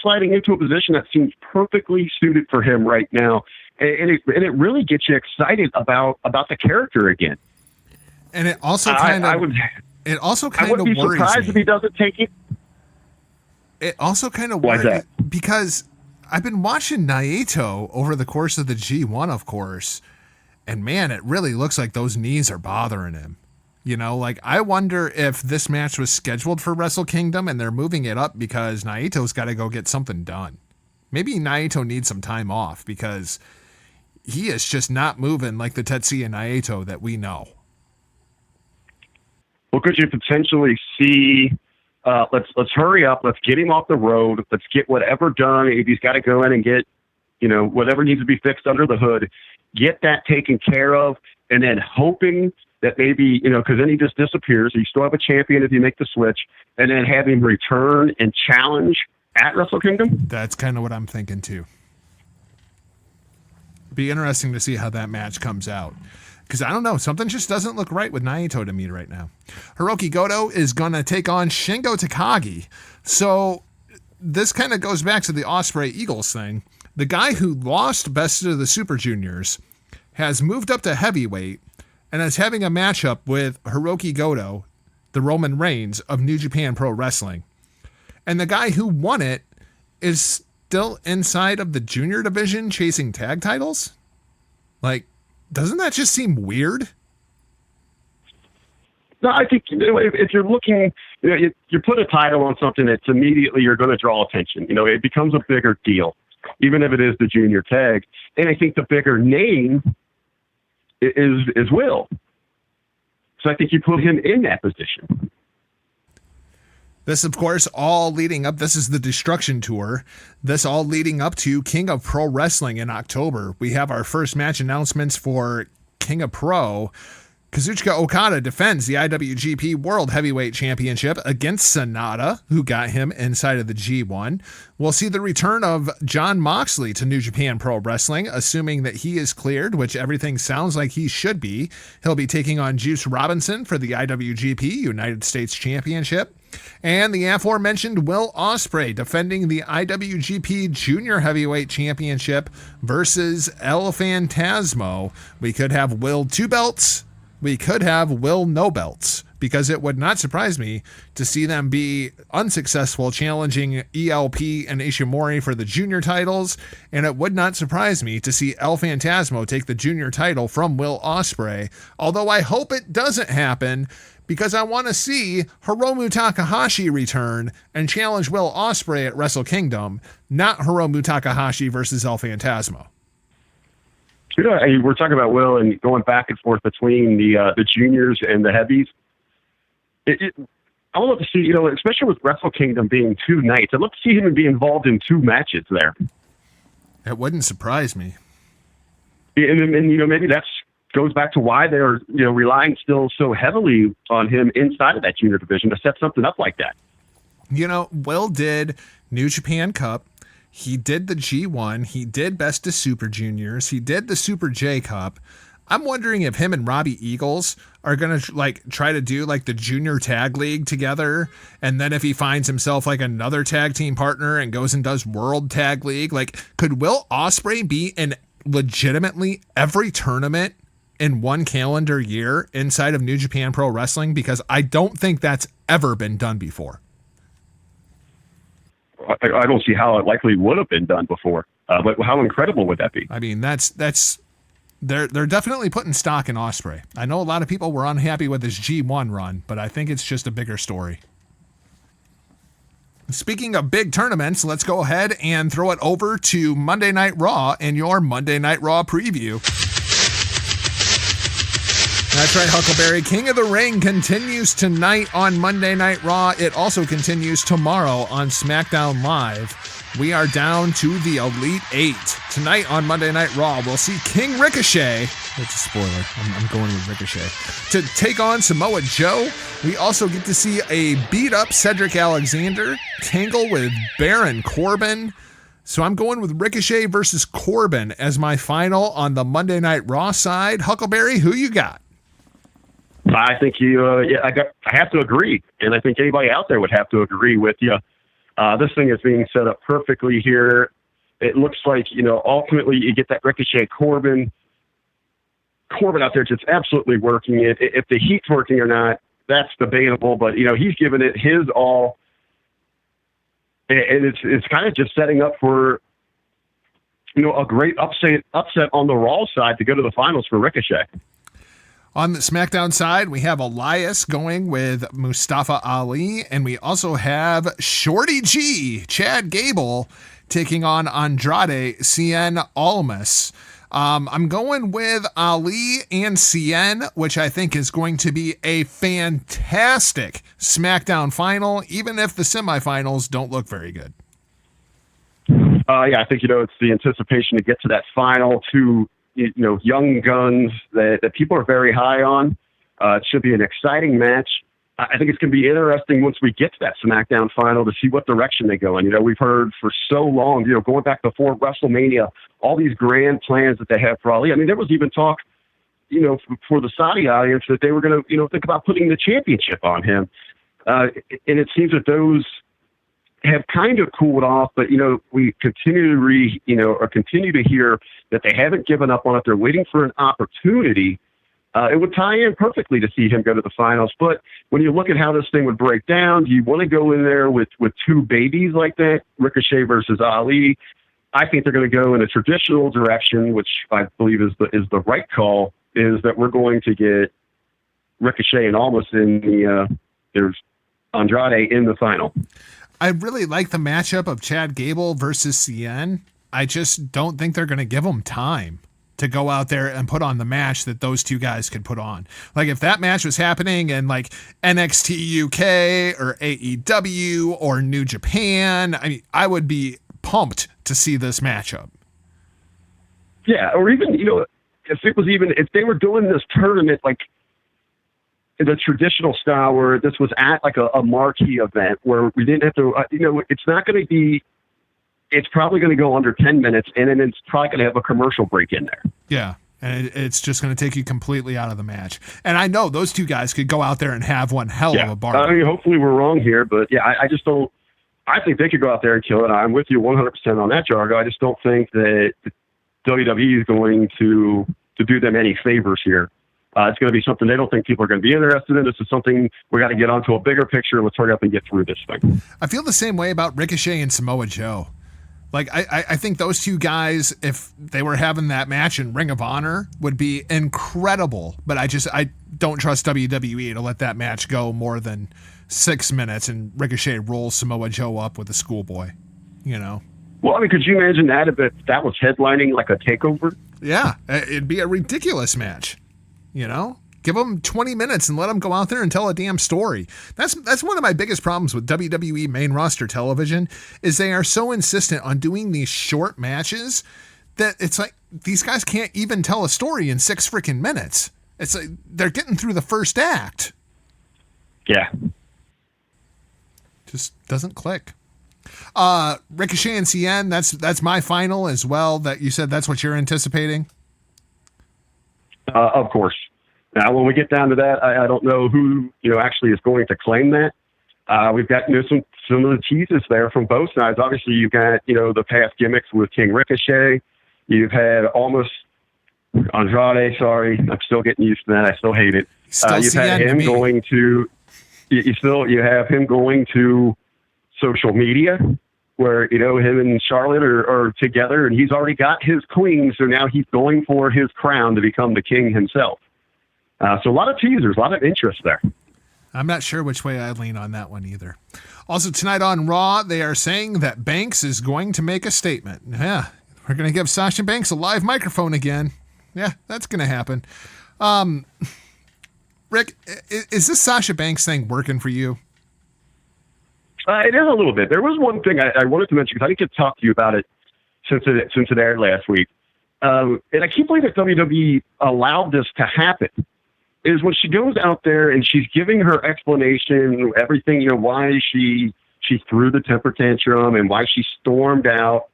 sliding into a position that seems perfectly suited for him right now. And it really gets you excited about the character again. And it also kind of worries me. I wouldn't be surprised if he doesn't take it. It also kind of worries me because I've been watching Naito over the course of the G1, of course, and man, it really looks like those knees are bothering him. You know, like, I wonder if this match was scheduled for Wrestle Kingdom and they're moving it up because Naito's got to go get something done. Maybe Naito needs some time off because he is just not moving like the Tetsuya Naito that we know. Well, could you potentially see, let's hurry up, let's get him off the road, let's get whatever done. If he's got to go in and get, you know, whatever needs to be fixed under the hood, get that taken care of, and then hoping that maybe, you know, because then he just disappears. You still have a champion if you make the switch, and then have him return and challenge at Wrestle Kingdom. That's kind of what I'm thinking too. Be interesting to see how that match comes out. Because I don't know, something just doesn't look right with Naito to me right now. Hiroki Goto is going to take on Shingo Takagi. So this kind of goes back to the Ospreay Eagles thing. The guy who lost Best of the Super Juniors has moved up to heavyweight and is having a matchup with Hiroki Goto, the Roman Reigns of New Japan Pro Wrestling. And the guy who won it is still inside of the junior division chasing tag titles? Like, doesn't that just seem weird? No, I think, you know, if you're looking, you know, you put a title on something that's immediately you're going to draw attention. You know, it becomes a bigger deal, even if it is the junior tag. And I think the bigger name is Will. So I think you put him in that position. This, of course, all leading up. This is the Destruction Tour. This all leading up to King of Pro Wrestling in October. We have our first match announcements for King of Pro. Kazuchika Okada defends the IWGP World Heavyweight Championship against Sonata, who got him inside of the G1. We'll see the return of Jon Moxley to New Japan Pro Wrestling, assuming that he is cleared, which everything sounds like he should be. He'll be taking on Juice Robinson for the IWGP United States Championship. And the aforementioned Will Ospreay defending the IWGP Junior Heavyweight Championship versus El Phantasmo. We could have Will 2 belts. We could have Will no belts, because it would not surprise me to see them be unsuccessful challenging ELP and Ishimori for the junior titles, and it would not surprise me to see El Phantasmo take the junior title from Will Ospreay, although I hope it doesn't happen, because I want to see Hiromu Takahashi return and challenge Will Ospreay at Wrestle Kingdom, not Hiromu Takahashi versus El Phantasmo. You know, we're talking about Will and going back and forth between the juniors and the heavies. I would love to see, you know, especially with Wrestle Kingdom being 2 nights, I'd love to see him be involved in 2 matches there. It wouldn't surprise me. And you know, maybe that goes back to why they're, you know, relying still so heavily on him inside of that junior division to set something up like that. You know, Will did New Japan Cup. He did the G1. He did Best of Super Juniors. He did the Super J Cup. I'm wondering if him and Robbie Eagles are going to like try to do like the junior tag league together. And then if he finds himself like another tag team partner and goes and does World Tag League, like could Will Ospreay be in legitimately every tournament in one calendar year inside of New Japan Pro Wrestling? Because I don't think that's ever been done before. I don't see how it likely would have been done before, but how incredible would that be? I mean, they're definitely putting stock in Ospreay. I know a lot of people were unhappy with his G1 run, but I think it's just a bigger story. Speaking of big tournaments, let's go ahead and throw it over to Monday Night Raw and your Monday Night Raw preview. That's right, Huckleberry. King of the Ring continues tonight on Monday Night Raw. It also continues tomorrow on SmackDown Live. we are down to the Elite Eight. Tonight on Monday Night Raw, we'll see King Ricochet, which is a spoiler, I'm going with Ricochet, to take on Samoa Joe. We also get to see a beat-up Cedric Alexander tangle with Baron Corbin. So I'm going with Ricochet versus Corbin as my final on the Monday Night Raw side. Huckleberry, who you got? I think I have to agree, and I think anybody out there would have to agree with you. This thing is being set up perfectly here. It looks like, ultimately you get that Ricochet Corbin out there just absolutely working it. If the heat's working or not, that's debatable, but, he's given it his all. And it's kind of just setting up for, a great upset on the Raw side to go to the finals for Ricochet. On the SmackDown side, we have Elias going with Mustafa Ali, and we also have Shorty G, Chad Gable, taking on Andrade Cien Almas. I'm going with Ali and Cien, which I think is going to be a fantastic SmackDown final, even if the semifinals don't look very good. I think, it's the anticipation to get to that final, two, young guns that people are very high on. It should be an exciting match. I think it's going to be interesting once we get to that SmackDown final to see what direction they go in. We've heard for so long, going back before WrestleMania, all these grand plans that they have for Ali. I mean, there was even talk, for the Saudi audience that they were going to, think about putting the championship on him. And it seems that those have kind of cooled off, but, we continue to continue to hear that they haven't given up on it. They're waiting for an opportunity. It would tie in perfectly to see him go to the finals. But when you look at how this thing would break down, do you want to go in there with two babies like that, Ricochet versus Ali? I think they're going to go in a traditional direction, which I believe is the right call, is that we're going to get Ricochet and Almas in there's Andrade in the final. I really like the matchup of Chad Gable versus Cien. I just don't think they're going to give them time to go out there and put on the match that those two guys could put on. Like if that match was happening in like NXT UK or AEW or New Japan, I would be pumped to see this matchup. Yeah, or even, if they were doing this tournament like in the traditional style where this was at like a marquee event where we didn't have to, it's not going to be, it's probably going to go under 10 minutes, and then it's probably going to have a commercial break in there. Yeah, and it's just going to take you completely out of the match. And I know those two guys could go out there and have one hell of a bar. Hopefully we're wrong here, but yeah, I just don't. I think they could go out there and kill it. I'm with you 100% on that, Jargo. I just don't think that WWE is going to do them any favors here. It's going to be something they don't think people are going to be interested in. This is something we got to get onto a bigger picture. Let's hurry up and get through this thing. I feel the same way about Ricochet and Samoa Joe. Like, I think those two guys, if they were having that match in Ring of Honor, would be incredible. But I don't trust WWE to let that match go more than 6 minutes and Ricochet rolls Samoa Joe up with a schoolboy, Well, could you imagine that if that was headlining like a takeover? Yeah, it'd be a ridiculous match, Give them 20 minutes and let them go out there and tell a damn story. That's one of my biggest problems with WWE main roster television is they are so insistent on doing these short matches that it's like these guys can't even tell a story in 6 freaking minutes. It's like they're getting through the first act. Yeah. Just doesn't click. Ricochet and Cien, that's my final as well. That you said that's what you're anticipating? Of course. Now, when we get down to that, I don't know who actually is going to claim that. We've got some of the teases there from both sides. Obviously, you've got the past gimmicks with King Ricochet. You've had almost Andrade. Sorry, I'm still getting used to that. I still hate it. You've had him going to. You have him going to social media, where him and Charlotte are together, and he's already got his queen. So now he's going for his crown to become the king himself. So a lot of teasers, a lot of interest there. I'm not sure which way I lean on that one either. Also, tonight on Raw, they are saying that Banks is going to make a statement. Yeah, we're going to give Sasha Banks a live microphone again. Yeah, that's going to happen. Rick, is this Sasha Banks thing working for you? It is a little bit. There was one thing I wanted to mention because I didn't get to talk to you about it since it aired last week. And I can't believe that WWE allowed this to happen. Is when she goes out there and she's giving her explanation, everything, why she threw the temper tantrum and why she stormed out.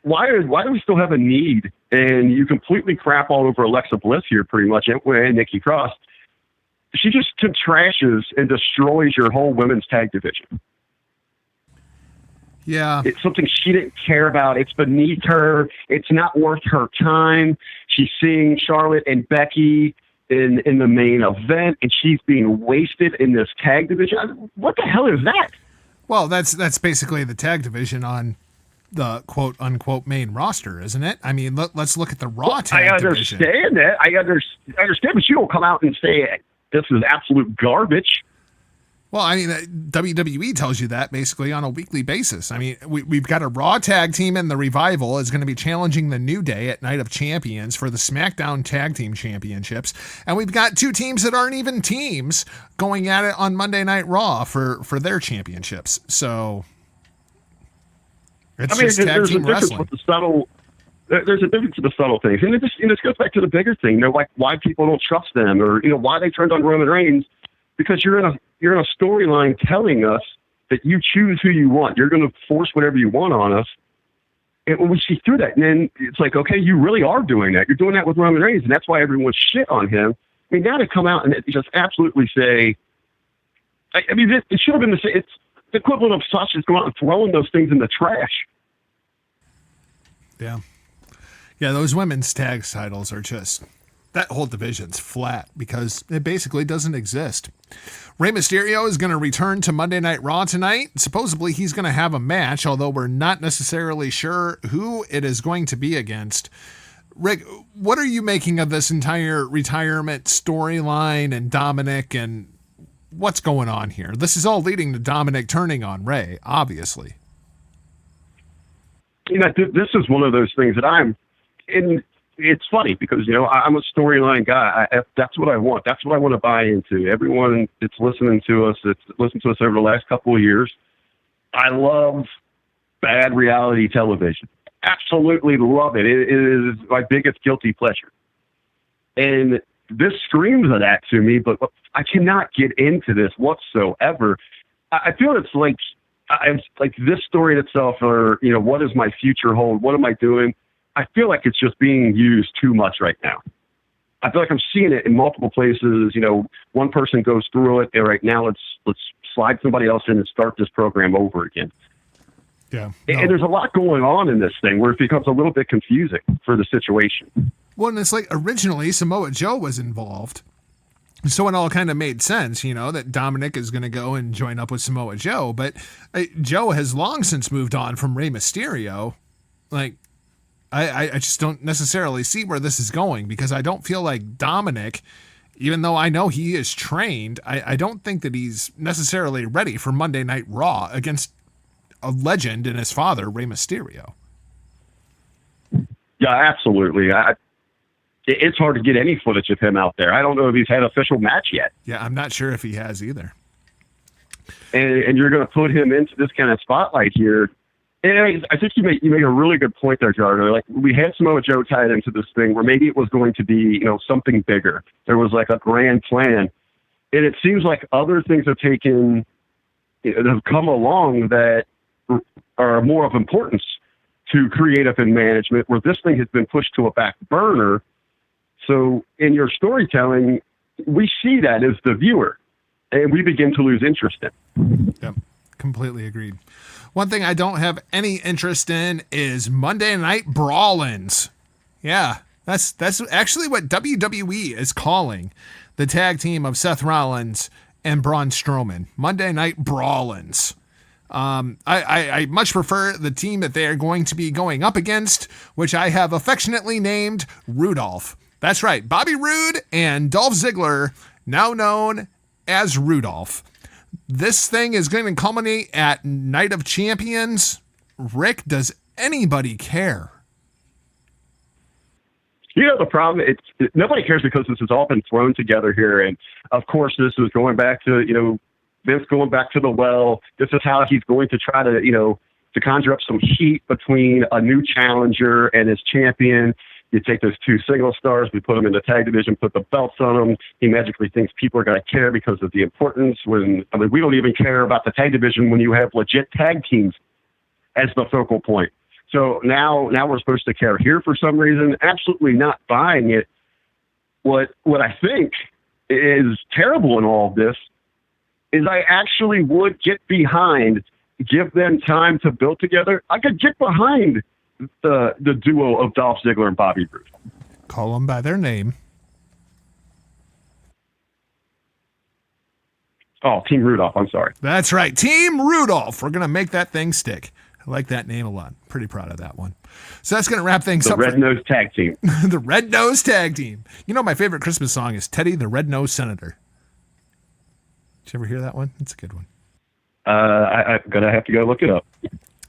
Why do we still have a need? And you completely crap all over Alexa Bliss here, pretty much, and Nikki Cross. She just trashes and destroys your whole women's tag division. Yeah. It's something she didn't care about. It's beneath her. It's not worth her time. She's seeing Charlotte and Becky in the main event, and she's being wasted in this tag division. What the hell is that? Well, that's basically the tag division on the quote unquote main roster, isn't it? I mean, let's look at the Raw tag division. I understand that. I understand, but you don't come out and say this is absolute garbage. Well, I mean, WWE tells you that basically on a weekly basis. I mean, we've got a Raw tag team, and the Revival is going to be challenging the New Day at Night of Champions for the SmackDown Tag Team Championships. And we've got two teams that aren't even teams going at it on Monday Night Raw for their championships. So it's just tag team wrestling. There's a difference in the subtle things. And this goes back to the bigger thing, like why people don't trust them or, why they turned on Roman Reigns. Because you're in a storyline telling us that you choose who you want. You're going to force whatever you want on us. And when we see through that, and then it's like, okay, you really are doing that. You're doing that with Roman Reigns, and that's why everyone's shit on him. I mean, now to come out and just absolutely say, I mean, it should have been it's the equivalent of Sasha going out and throwing those things in the trash. Yeah. Yeah, those women's tag titles are just... that whole division's flat because it basically doesn't exist. Rey Mysterio is going to return to Monday Night Raw tonight. Supposedly he's going to have a match, although we're not necessarily sure who it is going to be against. Rick, what are you making of this entire retirement storyline and Dominic and what's going on here? This is all leading to Dominic turning on Rey, obviously. This is one of those things that I'm in. It's funny because, I'm a storyline guy. That's what I want. That's what I want to buy into. Everyone that's listening to us, that's listened to us over the last couple of years, I love bad reality television. Absolutely love it. It is my biggest guilty pleasure. And this screams of that to me, but I cannot get into this whatsoever. I feel it's like this story itself or, what does my future hold? What am I doing? I feel like it's just being used too much right now. I feel like I'm seeing it in multiple places. One person goes through it, and right now let's slide somebody else in and start this program over again. Yeah. No. And there's a lot going on in this thing where it becomes a little bit confusing for the situation. Well, and it's like originally Samoa Joe was involved. So it all kind of made sense, that Dominic is going to go and join up with Samoa Joe. But Joe has long since moved on from Rey Mysterio. Like, I just don't necessarily see where this is going because I don't feel like Dominic, even though I know he is trained, I don't think that he's necessarily ready for Monday Night Raw against a legend and his father, Rey Mysterio. Yeah, absolutely. It's hard to get any footage of him out there. I don't know if he's had an official match yet. Yeah, I'm not sure if he has either. And you're going to put him into this kind of spotlight here. And I think you make a really good point there, Jargo. Like we had Samoa Joe tied into this thing where maybe it was going to be, something bigger. There was like a grand plan, and it seems like other things have have come along that are more of importance to creative and management. Where this thing has been pushed to a back burner. So in your storytelling, we see that as the viewer, and we begin to lose interest in. Yep, completely agreed. One thing I don't have any interest in is Monday Night Brawlins. Yeah, that's actually what WWE is calling the tag team of Seth Rollins and Braun Strowman. Monday Night Brawlins. I much prefer the team that they are going to be going up against, which I have affectionately named Rudolph. That's right, Bobby Roode and Dolph Ziggler, now known as Rudolph. This thing is going to culminate at Night of Champions. Rick, does anybody care? The problem, nobody cares because this has all been thrown together here. And, of course, this is going back to, Vince going back to the well. This is how he's going to try to, to conjure up some heat between a new challenger and his champion. You take those two single stars, we put them in the tag division, put the belts on them. He magically thinks people are going to care because of the importance. We don't even care about the tag division when you have legit tag teams as the focal point. So now we're supposed to care here for some reason. Absolutely not buying it. What I think is terrible in all of this is I actually would get behind, give them time to build together. I could get behind the duo of Dolph Ziggler and Bobby Roode. Call them by their name. Oh, Team Rudolph. I'm sorry. That's right. Team Rudolph. We're going to make that thing stick. I like that name a lot. Pretty proud of that one. So that's going to wrap things up. The Red Nose Tag Team. The Red Nose Tag Team. My favorite Christmas song is Teddy the Red Nose Senator. Did you ever hear that one? It's a good one. I'm going to have to go look it up.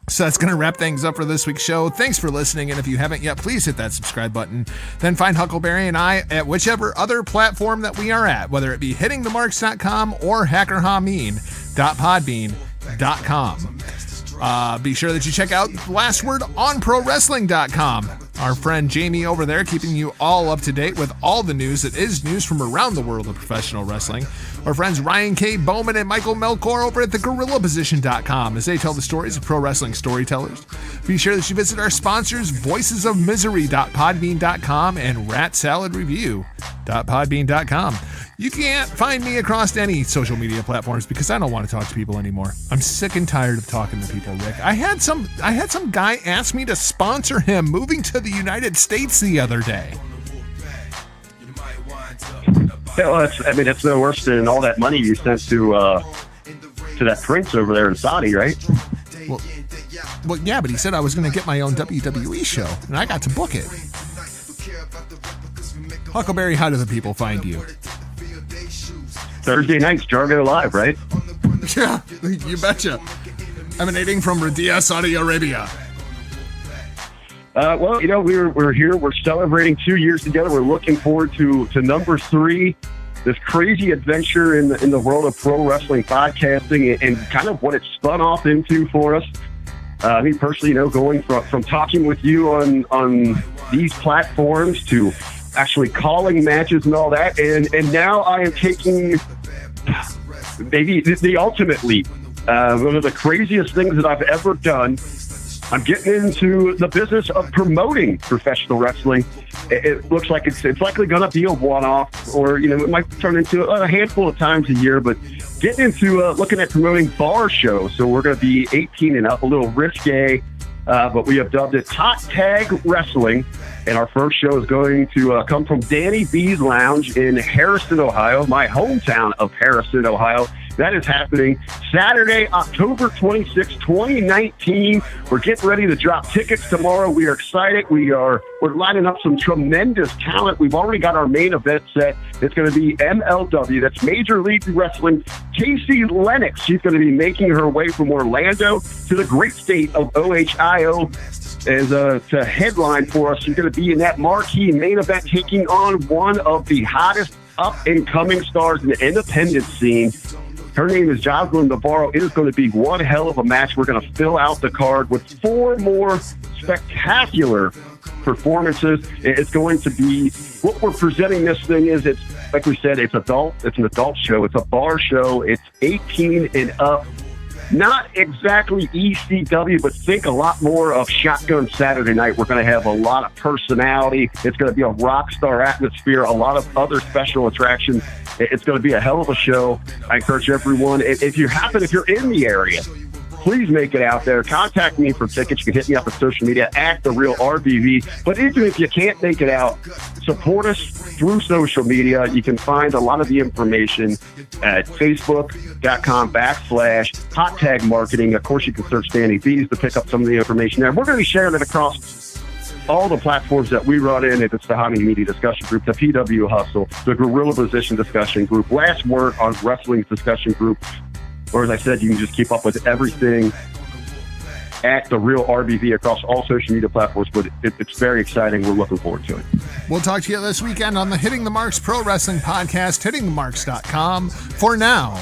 So that's going to wrap things up for this week's show. Thanks for listening. And if you haven't yet, please hit that subscribe button. Then find Huckleberry and I at whichever other platform that we are at, whether it be hittingthemarks.com or hackerhameen.podbean.com. Be sure that you check out Last Word on ProWrestling.com. Our friend Jamie over there keeping you all up to date with all the news that is news from around the world of professional wrestling. Our friends Ryan K. Bowman and Michael Melkor over at thegorillaposition.com as they tell the stories of pro wrestling storytellers. Be sure that you visit our sponsors, voicesofmisery.podbean.com and ratsaladreview.podbean.com. You can't find me across any social media platforms because I don't want to talk to people anymore. I'm sick and tired of talking to people, Rick. I had some guy ask me to sponsor him moving to the United States the other day. Yeah, well, it's no worse than all that money you sent to that prince over there in Saudi, right? Well, yeah, but he said I was going to get my own WWE show, and I got to book it. Huckleberry, how do the people find you? Thursday nights, Jargo Live, right? Yeah, you betcha. Emanating from Riyadh, Saudi Arabia. Well, we're here. We're celebrating 2 years together. We're looking forward to number 3, this crazy adventure in the world of pro wrestling podcasting and kind of what it's spun off into for us. Me personally, going from talking with you on these platforms to actually calling matches and all that, and now I am taking maybe the ultimate leap. One of the craziest things that I've ever done. I'm getting into the business of promoting professional wrestling. It looks like it's likely going to be a one-off, or it might turn into a handful of times a year. But getting into looking at promoting bar shows. So we're going to be 18 and up, a little risque, but we have dubbed it Hot Tag Wrestling. And our first show is going to come from Danny B's Lounge in Harrison, Ohio, my hometown of Harrison, Ohio. That is happening Saturday, October 26, 2019. We're getting ready to drop tickets tomorrow. We are excited. We're lining up some tremendous talent. We've already got our main event set. It's going to be MLW. That's Major League Wrestling. Casey Lennox. She's going to be making her way from Orlando to the great state of Ohio as to headline for us. She's going to be in that marquee main event, taking on one of the hottest up-and-coming stars in the independent scene. Her name is Jocelyn Navarro. It is going to be one hell of a match. We're going to fill out the card with 4 more spectacular performances. It's going to be, what we're presenting this thing is, it's like we said, it's adult. It's an adult show. It's a bar show. It's 18 and up. Not exactly ECW, but think a lot more of Shotgun Saturday Night. We're going to have a lot of personality. It's going to be a rock star atmosphere, a lot of other special attractions. It's going to be a hell of a show. I encourage everyone, if you're in the area, please make it out there. Contact me for tickets. You can hit me up on social media at The Real RBV. But even if you can't make it out, support us through social media. You can find a lot of the information at facebook.com/Hot Tag Marketing. Of course, you can search Danny B's to pick up some of the information there. We're going to be sharing it across all the platforms that we run in. It's the Hobby Media Discussion Group, the PW Hustle, the Gorilla Position Discussion Group, Last Word on Wrestling's Discussion Group. Or as I said, you can just keep up with everything at The Real RBV across all social media platforms. But it's very exciting. We're looking forward to it. We'll talk to you this weekend on the Hitting the Marks Pro Wrestling Podcast, hittingthemarks.com. For now,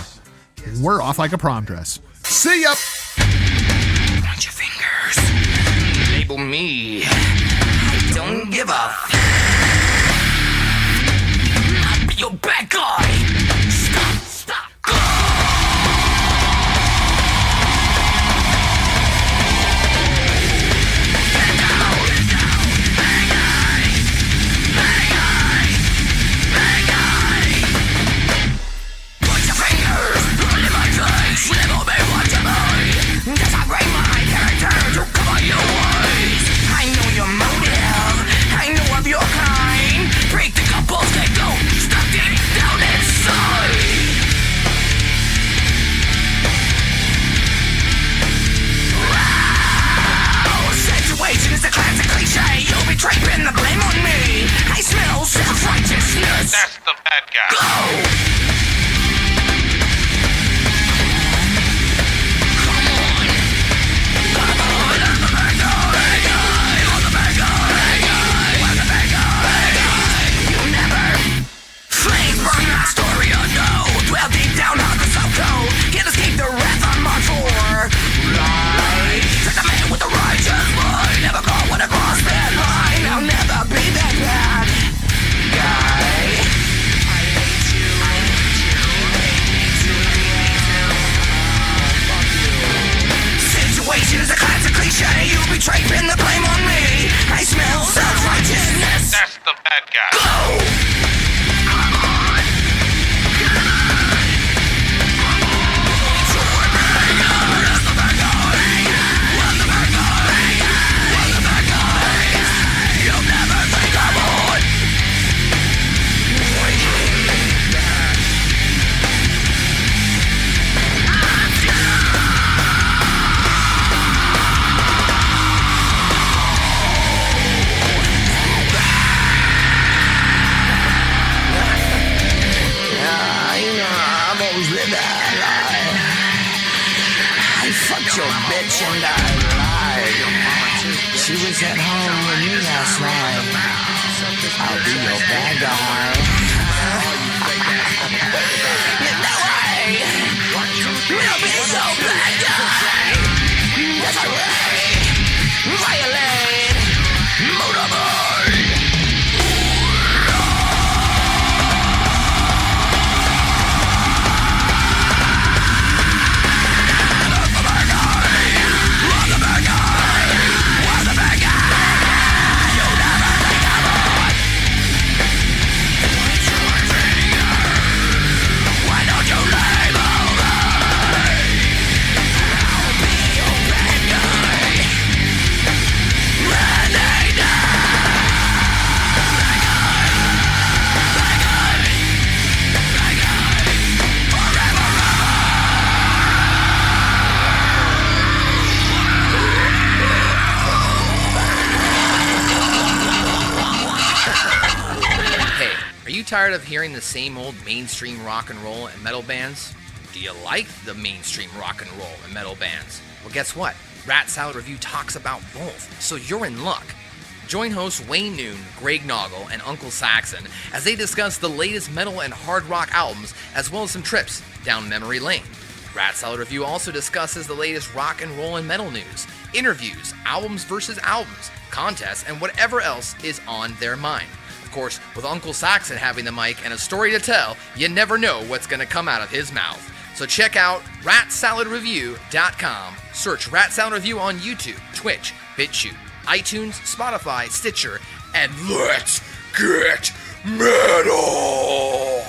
we're off like a prom dress. See ya! Point your fingers. Label me. I don't give up. I'll be your bad guy. Stop. Draping the blame on me. I smell self-righteousness. That's the bad guy. Go! Pin the blame on me. I smell self-righteousness. That's the bad guy. Go! Your bitch and I lied. She was at home with me last night. I'll be your bad guy. You know I will be your bad guy. That's right. Violate. Motorboard. Tired of hearing the same old mainstream rock and roll and metal bands? Do you like the mainstream rock and roll and metal bands? Well, guess what? Rat Salad Review talks about both, so you're in luck. Join hosts Wayne Noon, Greg Noggle, and Uncle Saxon as they discuss the latest metal and hard rock albums, as well as some trips down memory lane. Rat Salad Review also discusses the latest rock and roll and metal news, interviews, albums versus albums, contests, and whatever else is on their mind. Of course, with Uncle Saxon having the mic and a story to tell, you never know what's going to come out of his mouth. So check out ratsaladreview.com. Search Rat Salad Review on YouTube, Twitch, BitChute, iTunes, Spotify, Stitcher, and let's get metal!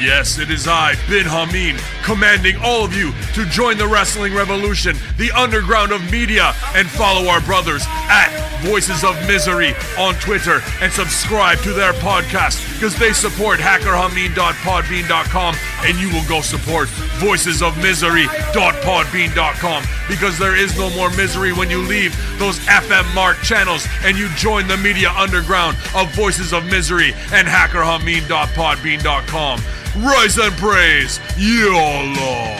Yes, it is I, Ben Hameen, commanding all of you to join the wrestling revolution, the underground of media, and follow our brothers at Voices of Misery on Twitter and subscribe to their podcast because they support hackerhameen.podbean.com and you will go support voicesofmisery.podbean.com because there is no more misery when you leave those FM marked channels and you join the media underground of Voices of Misery and hackerhameen.podbean.com. Rise and praise, YOLO!